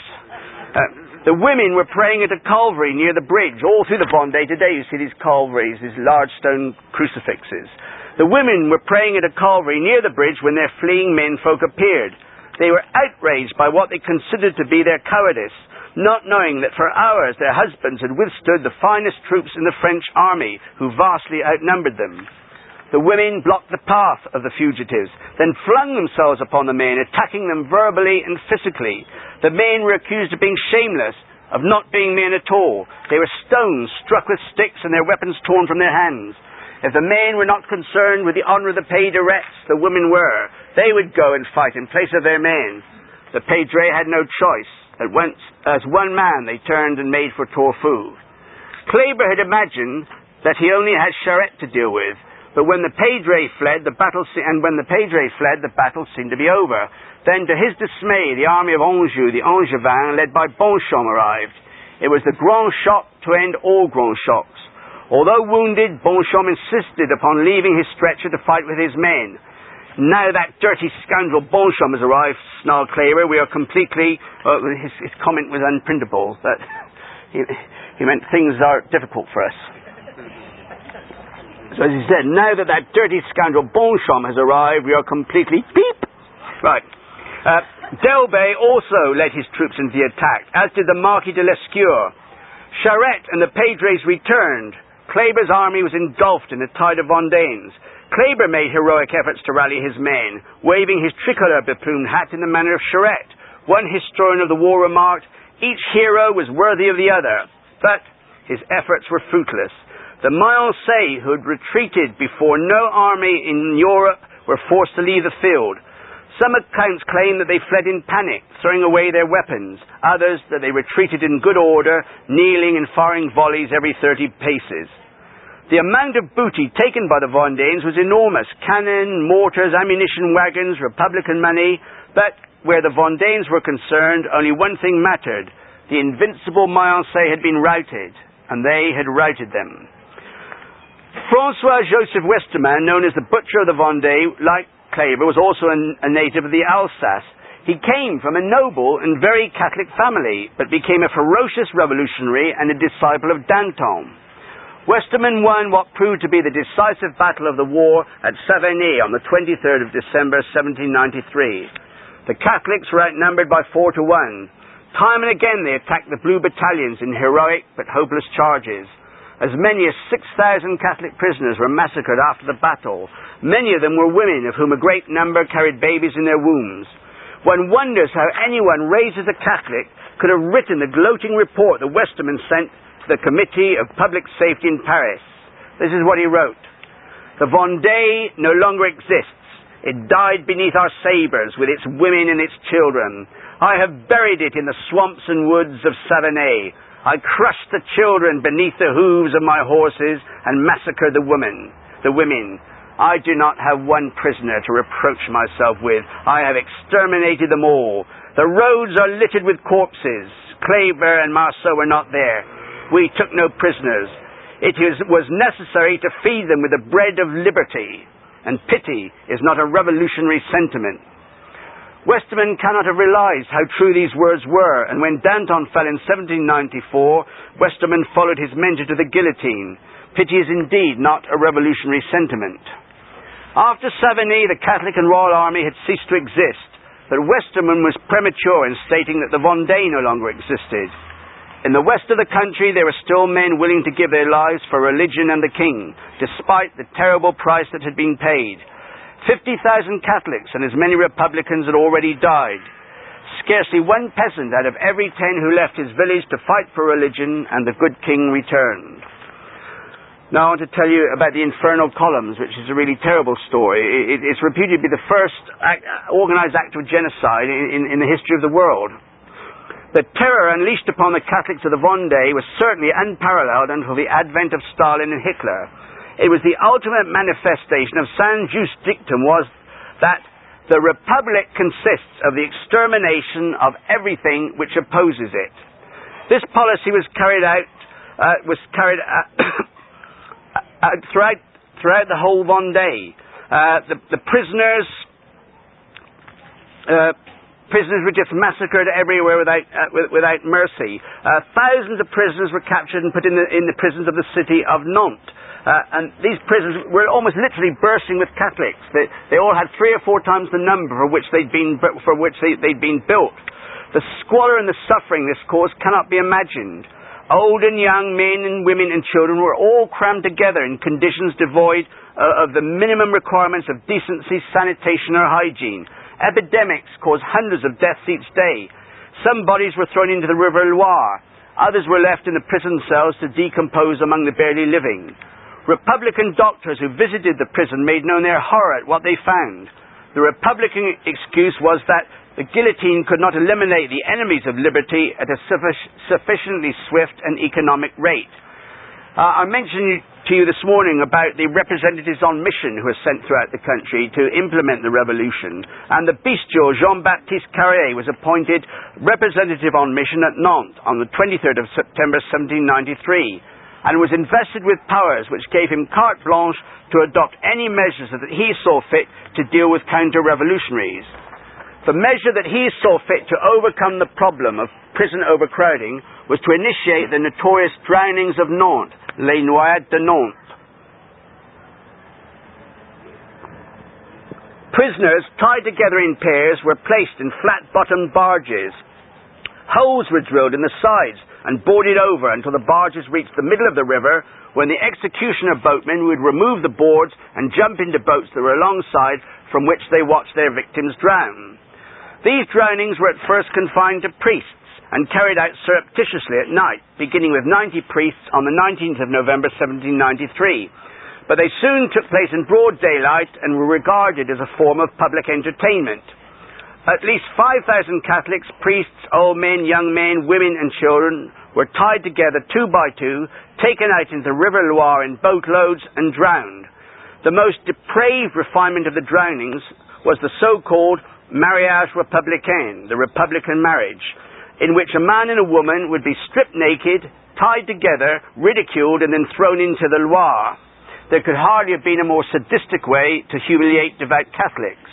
The women were praying at a calvary near the bridge. All through the Vendée today you see these calvaries, these large stone crucifixes. The women were praying at a calvary near the bridge when their fleeing menfolk appeared. They were outraged by what they considered to be their cowardice, not knowing that for hours their husbands had withstood the finest troops in the French army, who vastly outnumbered them. The women blocked the path of the fugitives, then flung themselves upon the men, attacking them verbally and physically. The men were accused of being shameless, of not being men at all. They were stoned, struck with sticks, and their weapons torn from their hands. If the men were not concerned with the honour of the Pedres, the women were. They would go and fight in place of their men. The Pedres had no choice. At once, as one man, they turned and made for Torfou. Kleber had imagined that he only had Charette to deal with. But when the Pedres fled, the battle seemed to be over. Then, to his dismay, the army of Anjou, the Angevins, led by Bonchamps, arrived. It was the Grand Choc to end all Grand Chocs. Although wounded, Bonchamps insisted upon leaving his stretcher to fight with his men. Now that dirty scoundrel Bonchamps has arrived, snarled Kleber, we are completely... his comment was unprintable, but he meant things are difficult for us. So as he said, now that dirty scoundrel Bonchamps has arrived, we are completely beep. Right. Delbé also led his troops into the attack, as did the Marquis de Lescure. Charette and the Pedres returned. Kleber's army was engulfed in the tide of Vendains. Kleber made heroic efforts to rally his men, waving his tricolour beplumed hat in the manner of Charette. One historian of the war remarked, each hero was worthy of the other, but his efforts were fruitless. The Mayençais, who had retreated before no army in Europe, were forced to leave the field. Some accounts claim that they fled in panic, throwing away their weapons. Others, that they retreated in good order, kneeling and firing volleys every 30 paces. The amount of booty taken by the Vendains was enormous. Cannon, mortars, ammunition wagons, Republican money. But where the Vendains were concerned, only one thing mattered. The invincible Mayençais had been routed, and they had routed them. François Joseph Westermann, known as the Butcher of the Vendée, like Kleber, was also a native of the Alsace. He came from a noble and very Catholic family, but became a ferocious revolutionary and a disciple of Danton. Westermann won what proved to be the decisive battle of the war at Savigny on the 23rd of December 1793. The Catholics were outnumbered by 4 to 1. Time and again they attacked the Blue Battalions in heroic but hopeless charges. As many as 6,000 Catholic prisoners were massacred after the battle. Many of them were women, of whom a great number carried babies in their wombs. One wonders how anyone raised as a Catholic could have written the gloating report that Westermann sent to the Committee of Public Safety in Paris. This is what he wrote. The Vendée no longer exists. It died beneath our sabres, with its women and its children. I have buried it in the swamps and woods of Savigny. I crushed the children beneath the hooves of my horses and massacred the women. I do not have one prisoner to reproach myself with. I have exterminated them all. The roads are littered with corpses. Kleber and Marceau were not there. We took no prisoners. It was necessary to feed them with the bread of liberty. And pity is not a revolutionary sentiment. Westermann cannot have realized how true these words were, and when Danton fell in 1794, Westermann followed his mentor to the guillotine. Pity is indeed not a revolutionary sentiment. After Savigny, the Catholic and Royal Army had ceased to exist. that Westermann was premature in stating that the Vendée no longer existed. In the west of the country there were still men willing to give their lives for religion and the king, despite the terrible price that had been paid. 50,000 Catholics and as many Republicans had already died. Scarcely one peasant out of every 10 who left his village to fight for religion, and the good king returned. Now I want to tell you about the Infernal Columns, which is a really terrible story. It's reputed to be the first organized act of genocide in the history of the world. The terror unleashed upon the Catholics of the Vendée was certainly unparalleled until the advent of Stalin and Hitler. It was the ultimate manifestation of Sensus dictum was that the Republic consists of the extermination of everything which opposes it. This policy was carried out throughout the whole Vendée. The prisoners were just massacred everywhere without mercy. Thousands of prisoners were captured and put in the prisons of the city of Nantes. And these prisons were almost literally bursting with Catholics. They all had 3 or 4 times the number for which they'd been built. The squalor and the suffering this caused cannot be imagined. Old and young, men and women and children were all crammed together in conditions devoid of the minimum requirements of decency, sanitation or hygiene. Epidemics caused hundreds of deaths each day. Some bodies were thrown into the river Loire. Others were left in the prison cells to decompose among the barely living. Republican doctors who visited the prison made known their horror at what they found. The Republican excuse was that the guillotine could not eliminate the enemies of liberty at a sufficiently swift and economic rate. I mentioned to you this morning about the representatives on mission who were sent throughout the country to implement the revolution, and the bestial Jean-Baptiste Carrier was appointed representative on mission at Nantes on the 23rd of September 1793. And was invested with powers which gave him carte blanche to adopt any measures that he saw fit to deal with counter-revolutionaries. The measure that he saw fit to overcome the problem of prison overcrowding was to initiate the notorious drownings of Nantes, les noyades de Nantes. Prisoners tied together in pairs were placed in flat-bottomed barges. Holes were drilled in the sides and boarded over until the barges reached the middle of the river, when the executioner boatmen would remove the boards and jump into boats that were alongside, from which they watched their victims drown. These drownings were at first confined to priests and carried out surreptitiously at night, beginning with 90 priests on the 19th of November 1793. But they soon took place in broad daylight and were regarded as a form of public entertainment. At least 5,000 Catholics, priests, old men, young men, women and children were tied together 2 by 2, taken out into the River Loire in boatloads and drowned. The most depraved refinement of the drownings was the so-called mariage républicain, the Republican marriage, in which a man and a woman would be stripped naked, tied together, ridiculed and then thrown into the Loire. There could hardly have been a more sadistic way to humiliate devout Catholics.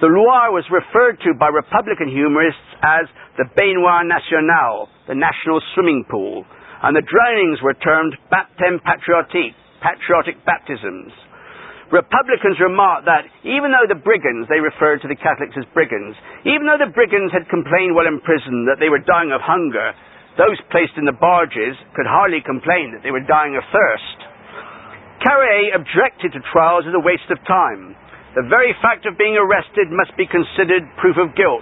The Loire was referred to by Republican humorists as the baignoire nationale, the national swimming pool, and the drownings were termed baptêmes patriotiques, patriotic baptisms. Republicans remarked that even though the brigands, they referred to the Catholics as brigands, even though the brigands had complained while in prison that they were dying of hunger, those placed in the barges could hardly complain that they were dying of thirst. Carrier objected to trials as a waste of time. The very fact of being arrested must be considered proof of guilt.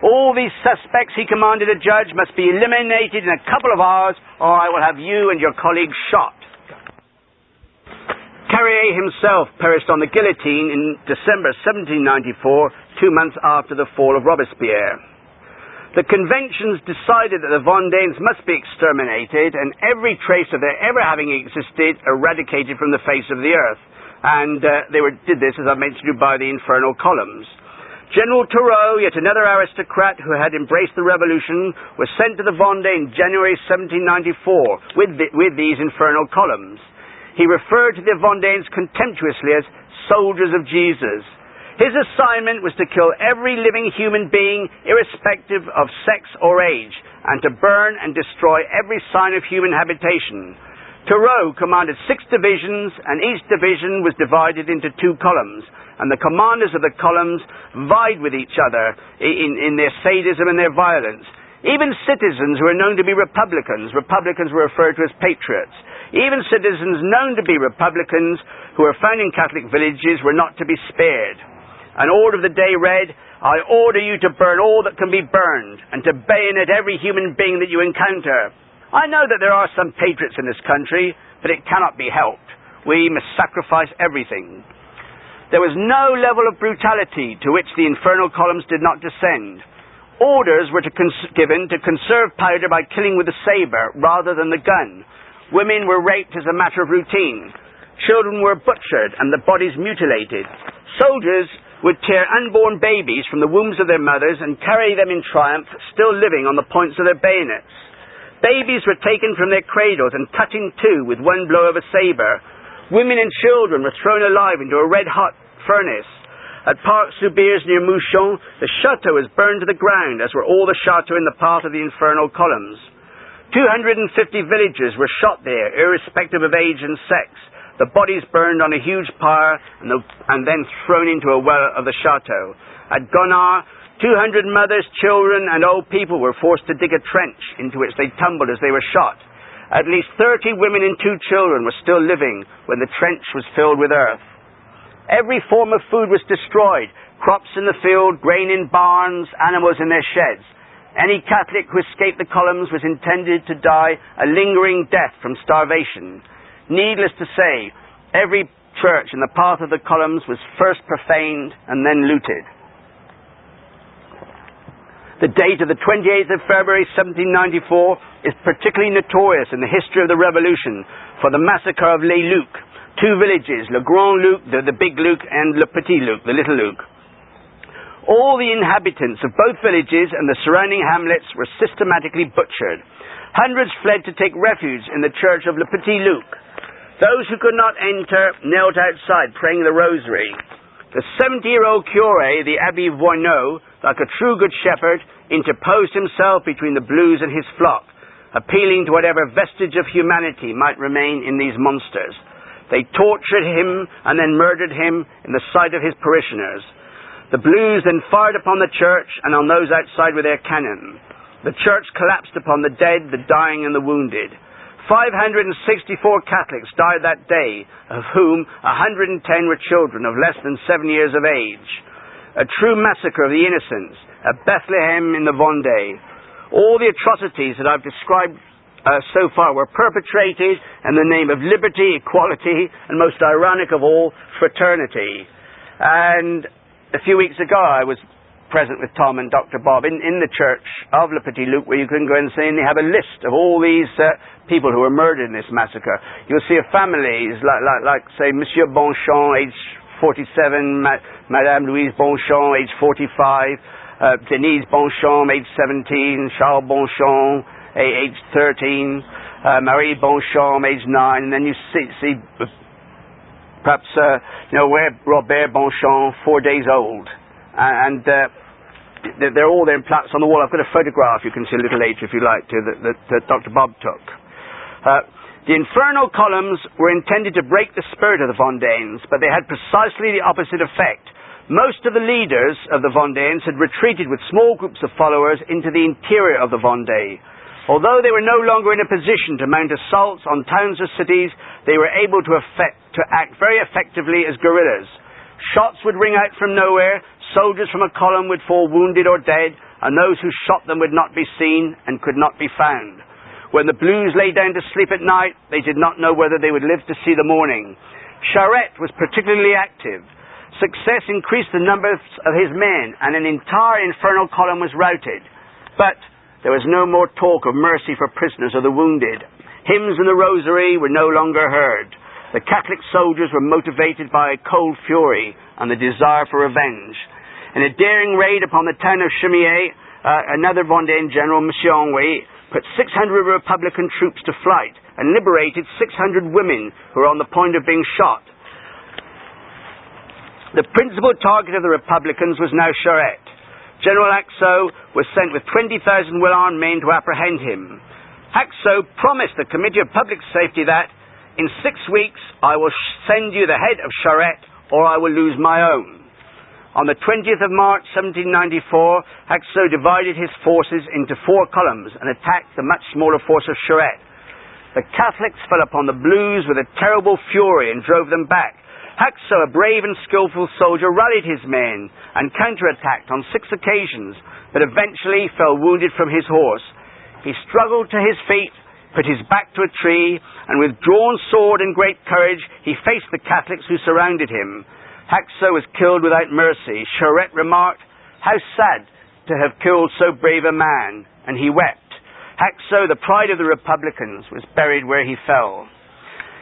All these suspects, he commanded a judge, must be eliminated in a couple of hours, or I will have you and your colleagues shot. Carrier himself perished on the guillotine in December 1794, 2 months after the fall of Robespierre. The conventions decided that the Vendéens must be exterminated and every trace of their ever having existed eradicated from the face of the earth. And they did this, as I mentioned, by the Infernal Columns. General Turreau, yet another aristocrat who had embraced the revolution, was sent to the Vendée in January 1794 with these Infernal Columns. He referred to the Vendéens contemptuously as soldiers of Jesus. His assignment was to kill every living human being, irrespective of sex or age, and to burn and destroy every sign of human habitation. Thoreau commanded 6 divisions, and each division was divided into 2 columns, and the commanders of the columns vied with each other in their sadism and their violence. Even citizens who were known to be Republicans were referred to as patriots. Even citizens known to be Republicans who were found in Catholic villages were not to be spared. An order of the day read, "I order you to burn all that can be burned, and to bayonet every human being that you encounter." I know that there are some patriots in this country, but it cannot be helped. We must sacrifice everything. There was no level of brutality to which the infernal columns did not descend. Orders were given to conserve powder by killing with the saber rather than the gun. Women were raped as a matter of routine. Children were butchered and the bodies mutilated. Soldiers would tear unborn babies from the wombs of their mothers and carry them in triumph, still living on the points of their bayonets. Babies were taken from their cradles and cut in two with one blow of a saber. Women and children were thrown alive into a red-hot furnace. At Parc-sous-Birs near Mouchon, the chateau was burned to the ground, as were all the chateaux in the path of the infernal columns. 250 villagers were shot there, irrespective of age and sex. The bodies burned on a huge pyre and then thrown into a well of the chateau. At Gonard, 200 mothers, children, and old people were forced to dig a trench into which they tumbled as they were shot. At least 30 women and 2 children were still living when the trench was filled with earth. Every form of food was destroyed. Crops in the field, grain in barns, animals in their sheds. Any Catholic who escaped the columns was intended to die a lingering death from starvation. Needless to say, every church in the path of the columns was first profaned and then looted. The date of the 28th of February 1794 is particularly notorious in the history of the Revolution for the massacre of Les Lucs, 2 villages, Le Grand Luc, the Big Luc, and Le Petit Luc, the Little Luc. All the inhabitants of both villages and the surrounding hamlets were systematically butchered. Hundreds fled to take refuge in the church of Le Petit Luc. Those who could not enter knelt outside praying the rosary. The 70-year-old curé, the Abbé Voineau, like a true good shepherd, interposed himself between the blues and his flock, appealing to whatever vestige of humanity might remain in these monsters. They tortured him and then murdered him in the sight of his parishioners. The blues then fired upon the church and on those outside with their cannon. The church collapsed upon the dead, the dying, and the wounded. 564 Catholics died that day, of whom 110 were children of less than 7 years of age. A true massacre of the innocents at Bethlehem in the Vendée. All the atrocities that I've described so far were perpetrated in the name of liberty, equality, and most ironic of all, fraternity. And a few weeks ago I was present with Tom and Dr. Bob in the church of Le Petit Luc, where you can go and see, and they have a list of all these people who were murdered in this massacre. You'll see a families like say, Monsieur Bonchamps, age 47, Madame Louise Bonchamps, age 45, Denise Bonchamps, age 17, Charles Bonchamps, age 13, Marie Bonchamps, age 9, and then you see perhaps, where Robert Bonchamps, 4 days old. And they're all there in plaques on the wall. I've got a photograph you can see a little later if you like to, that Dr. Bob took. The infernal columns were intended to break the spirit of the Vendéens, but they had precisely the opposite effect. Most of the leaders of the Vendéens had retreated with small groups of followers into the interior of the Vendée. Although they were no longer in a position to mount assaults on towns or cities, they were able to act very effectively as guerrillas. Shots would ring out from nowhere, soldiers from a column would fall wounded or dead, and those who shot them would not be seen and could not be found. When the blues lay down to sleep at night, they did not know whether they would live to see the morning. Charette was particularly active. Success increased the numbers of his men, and an entire infernal column was routed. But there was no more talk of mercy for prisoners or the wounded. Hymns and the rosary were no longer heard. The Catholic soldiers were motivated by a cold fury and the desire for revenge. In a daring raid upon the town of Chemier, another Vendéen general, Monsieur Henry, put 600 Republican troops to flight and liberated 600 women who were on the point of being shot. The principal target of the Republicans was now Charette. General Axo was sent with 20,000 well-armed men to apprehend him. Haxo promised the Committee of Public Safety that, in 6 weeks, I will send you the head of Charette, or I will lose my own. On the 20th of March 1794, Haxo divided his forces into 4 columns and attacked the much smaller force of Charette. The Catholics fell upon the Blues with a terrible fury and drove them back. Haxo, a brave and skillful soldier, rallied his men and counterattacked on 6 occasions, but eventually fell wounded from his horse. He struggled to his feet, put his back to a tree, and with drawn sword and great courage, he faced the Catholics who surrounded him. Haxo was killed without mercy. Charette remarked, "How sad to have killed so brave a man," and he wept. Haxo, the pride of the Republicans, was buried where he fell.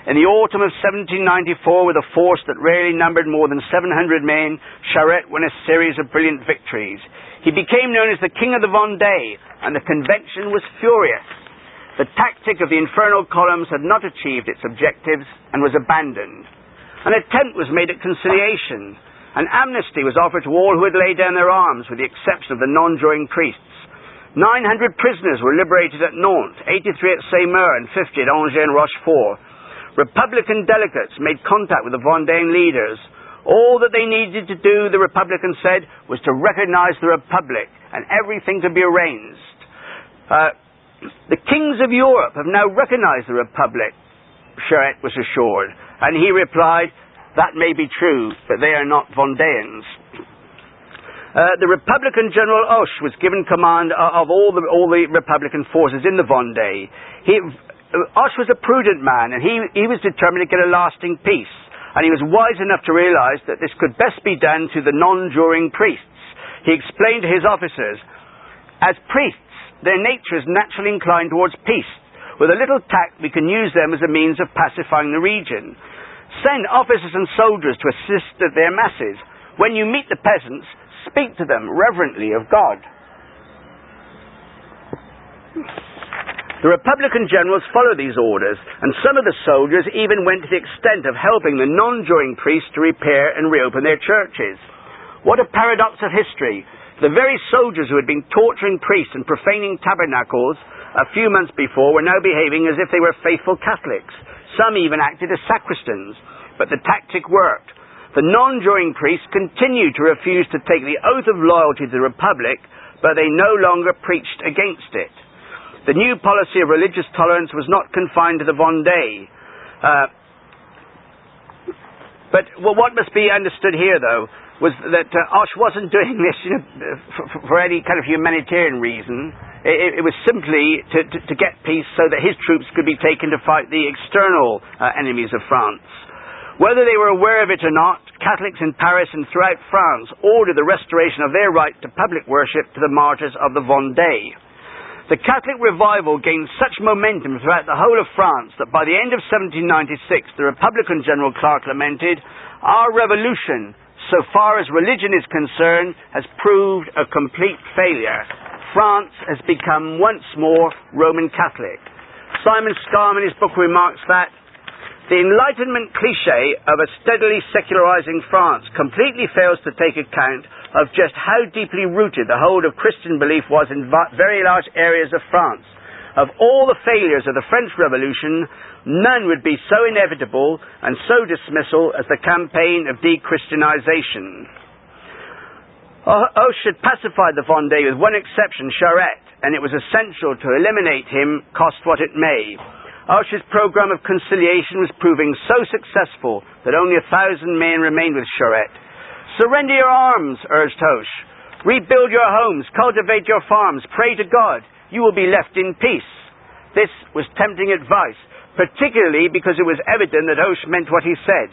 In the autumn of 1794, with a force that rarely numbered more than 700 men, Charette won a series of brilliant victories. He became known as the King of the Vendée, and the convention was furious. The tactic of the Infernal Columns had not achieved its objectives and was abandoned. An attempt was made at conciliation. An amnesty was offered to all who had laid down their arms, with the exception of the non-juring priests. 900 prisoners were liberated at Nantes, 83 at Saumur, and 50 at Angers and Rochefort. Republican delegates made contact with the Vendéan leaders. All that they needed to do, the Republicans said, was to recognize the Republic, and everything could be arranged. The kings of Europe have now recognized the Republic, Charette was assured, and he replied, "That may be true, but they are not Vendéans." The Republican General Hoche was given command of all the Republican forces in the Vendée. Hoche was a prudent man, and he was determined to get a lasting peace, and he was wise enough to realize that this could best be done through the non-juring priests. He explained to his officers, "As priests, their nature is naturally inclined towards peace. With a little tact, we can use them as a means of pacifying the region. Send officers and soldiers to assist their masses. When you meet the peasants, speak to them reverently of God." The Republican generals followed these orders, and some of the soldiers even went to the extent of helping the non-juring priests to repair and reopen their churches. What a paradox of history! The very soldiers who had been torturing priests and profaning tabernacles a few months before were now behaving as if they were faithful Catholics. Some even acted as sacristans, but the tactic worked. The non-juring priests continued to refuse to take the oath of loyalty to the Republic, but they no longer preached against it. The new policy of religious tolerance was not confined to the Vendée. But what must be understood here, though, was that Hoche wasn't doing this for any kind of humanitarian reason. It was simply to get peace so that his troops could be taken to fight the external enemies of France. Whether they were aware of it or not, Catholics in Paris and throughout France ordered the restoration of their right to public worship to the martyrs of the Vendée. The Catholic revival gained such momentum throughout the whole of France that by the end of 1796, the Republican General Clark lamented, "Our revolution, so far as religion is concerned, has proved a complete failure. France has become once more Roman Catholic." Simon Scarman in his book remarks that the Enlightenment cliché of a steadily secularizing France completely fails to take account of just how deeply rooted the hold of Christian belief was in very large areas of France. Of all the failures of the French Revolution, none would be so inevitable and so dismissal as the campaign of de-Christianization. Hoche had pacified the Vendée with one exception, Charette, and it was essential to eliminate him, cost what it may. Hoche's program of conciliation was proving so successful that only 1,000 men remained with Charette. "Surrender your arms," urged Hoche. "Rebuild your homes, cultivate your farms, pray to God. You will be left in peace." This was tempting advice, particularly because it was evident that Hoche meant what he said.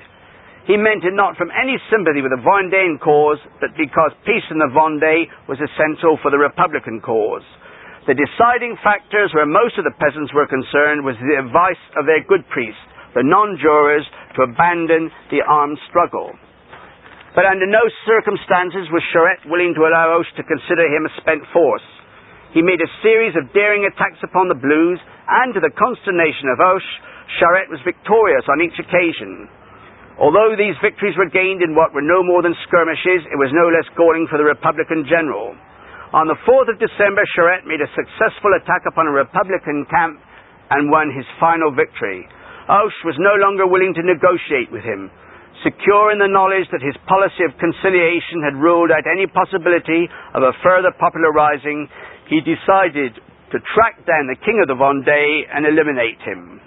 He meant it not from any sympathy with the Vendéan cause, but because peace in the Vendée was essential for the Republican cause. The deciding factors where most of the peasants were concerned was the advice of their good priests, the non-jurors, to abandon the armed struggle. But under no circumstances was Charette willing to allow Hoche to consider him a spent force. He made a series of daring attacks upon the Blues, and to the consternation of Hoche, Charette was victorious on each occasion. Although these victories were gained in what were no more than skirmishes, it was no less galling for the Republican general. On the 4th of December, Charette made a successful attack upon a Republican camp and won his final victory. Hoche was no longer willing to negotiate with him. Secure in the knowledge that his policy of conciliation had ruled out any possibility of a further popular rising, he decided to track down the king of the Vendée and eliminate him.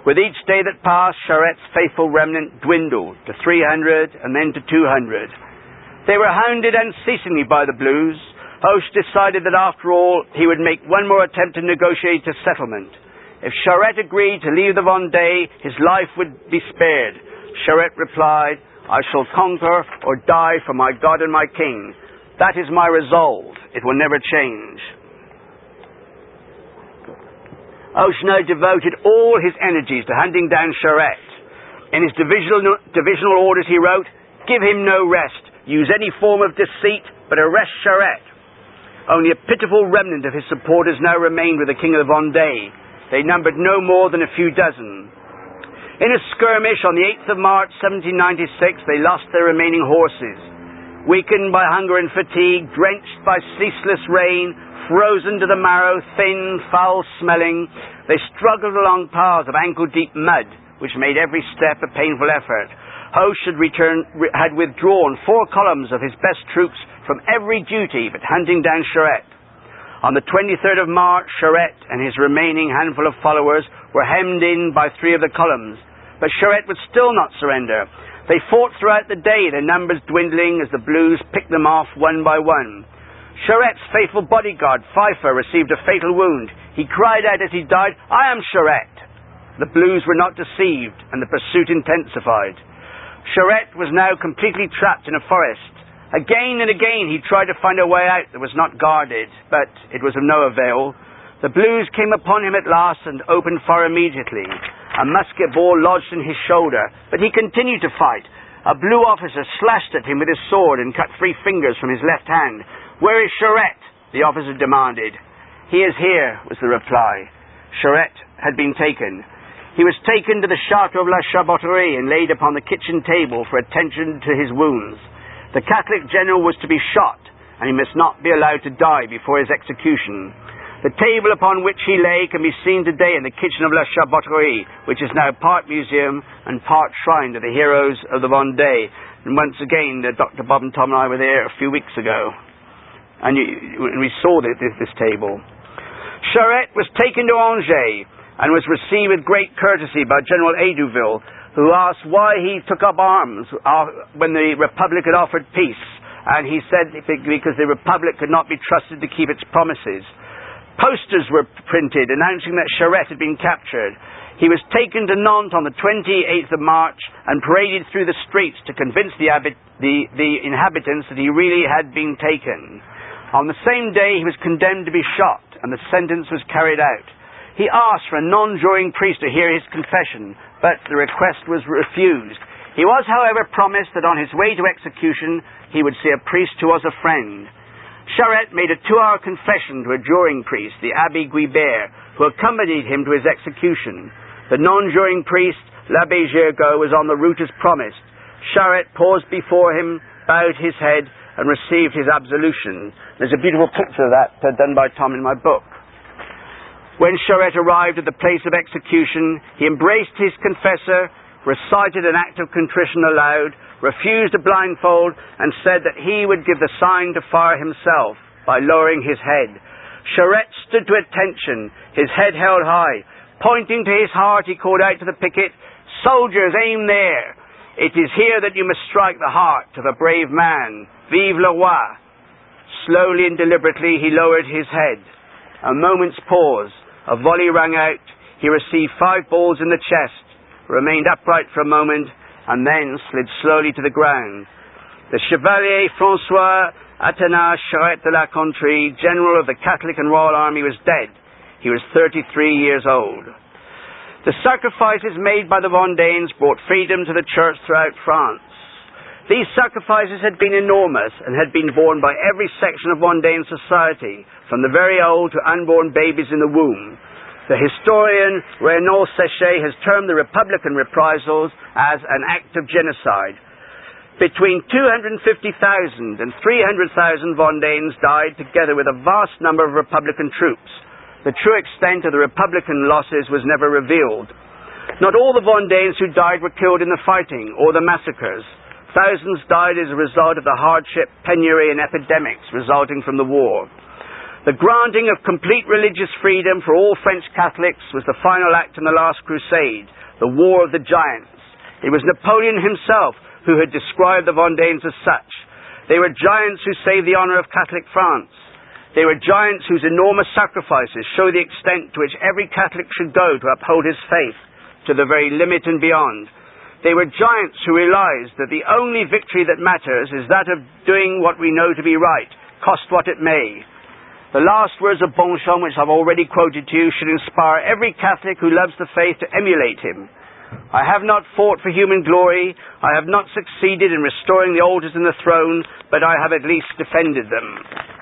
With each day that passed, Charette's faithful remnant dwindled to 300 and then to 200. They were hounded unceasingly by the Blues. Hoche decided that after all, he would make one more attempt to negotiate a settlement. If Charette agreed to leave the Vendée, his life would be spared. Charette replied, "I shall conquer or die for my God and my king. That is my resolve. It will never change." Hoche now devoted all his energies to hunting down Charette. In his divisional orders he wrote, "Give him no rest. Use any form of deceit, but arrest Charette." Only a pitiful remnant of his supporters now remained with the king of the Vendée. They numbered no more than a few dozen. In a skirmish on the 8th of March 1796, they lost their remaining horses. Weakened by hunger and fatigue, drenched by ceaseless rain, frozen to the marrow, thin, foul-smelling, they struggled along paths of ankle-deep mud, which made every step a painful effort. Hoche had withdrawn 4 columns of his best troops from every duty but hunting down Charette. On the 23rd of March, Charette and his remaining handful of followers were hemmed in by 3 of the columns, but Charette would still not surrender. They fought throughout the day, their numbers dwindling as the Blues picked them off one by one. Charette's faithful bodyguard, Pfeiffer, received a fatal wound. He cried out as he died, "I am Charette!" The Blues were not deceived, and the pursuit intensified. Charette was now completely trapped in a forest. Again and again he tried to find a way out that was not guarded, but it was of no avail. The Blues came upon him at last and opened fire immediately. A musket ball lodged in his shoulder, but he continued to fight. A Blue officer slashed at him with his sword and cut 3 fingers from his left hand. "Where is Charette?" the officer demanded. "He is here," was the reply. Charette had been taken. He was taken to the Chateau of La Charbotterie and laid upon the kitchen table for attention to his wounds. The Catholic general was to be shot, and he must not be allowed to die before his execution. The table upon which he lay can be seen today in the kitchen of La Charbotterie, which is now part museum and part shrine to the heroes of the Vendée. And once again, Dr. Bob and Tom and I were there a few weeks ago, and we saw this table. Charette was taken to Angers and was received with great courtesy by General Edouville, who asked why he took up arms when the Republic had offered peace. And he said because the Republic could not be trusted to keep its promises. Posters were printed announcing that Charette had been captured. He was taken to Nantes on the 28th of March and paraded through the streets to convince the inhabitants that he really had been taken. On the same day he was condemned to be shot, and the sentence was carried out. He asked for a non-juring priest to hear his confession, but the request was refused. He was, however, promised that on his way to execution he would see a priest who was a friend. Charette made a 2-hour confession to a juring priest, the Abbé Guibert, who accompanied him to his execution. The non-juring priest, l'Abbé Gergaud, was on the route as promised. Charette paused before him, bowed his head, and received his absolution. There's a beautiful picture of that done by Tom in my book. When Charette arrived at the place of execution, he embraced his confessor, recited an act of contrition aloud, refused a blindfold, and said that he would give the sign to fire himself by lowering his head. Charette stood to attention, his head held high. Pointing to his heart, he called out to the picket, "Soldiers, aim there! It is here that you must strike the heart of a brave man. Vive le roi!" Slowly and deliberately he lowered his head. A moment's pause. A volley rang out. He received 5 balls in the chest, remained upright for a moment, and then slid slowly to the ground. The Chevalier François Athanase Charette de la Contrie, General of the Catholic and Royal Army, was dead. He was 33 years old. The sacrifices made by the Vendéens brought freedom to the Church throughout France. These sacrifices had been enormous and had been borne by every section of Vendéan society, from the very old to unborn babies in the womb. The historian Renaud Séché has termed the Republican reprisals as an act of genocide. Between 250,000 and 300,000 Vendéens died, together with a vast number of Republican troops. The true extent of the Republican losses was never revealed. Not all the Vendéens who died were killed in the fighting or the massacres. Thousands died as a result of the hardship, penury, and epidemics resulting from the war. The granting of complete religious freedom for all French Catholics was the final act in the last Crusade, the War of the Giants. It was Napoleon himself who had described the Vendéens as such. They were giants who saved the honour of Catholic France. They were giants whose enormous sacrifices show the extent to which every Catholic should go to uphold his faith, to the very limit and beyond. They were giants who realized that the only victory that matters is that of doing what we know to be right, cost what it may. The last words of Bonchamps, which I've already quoted to you, should inspire every Catholic who loves the faith to emulate him. I have not fought for human glory, I have not succeeded in restoring the altars and the throne, but I have at least defended them.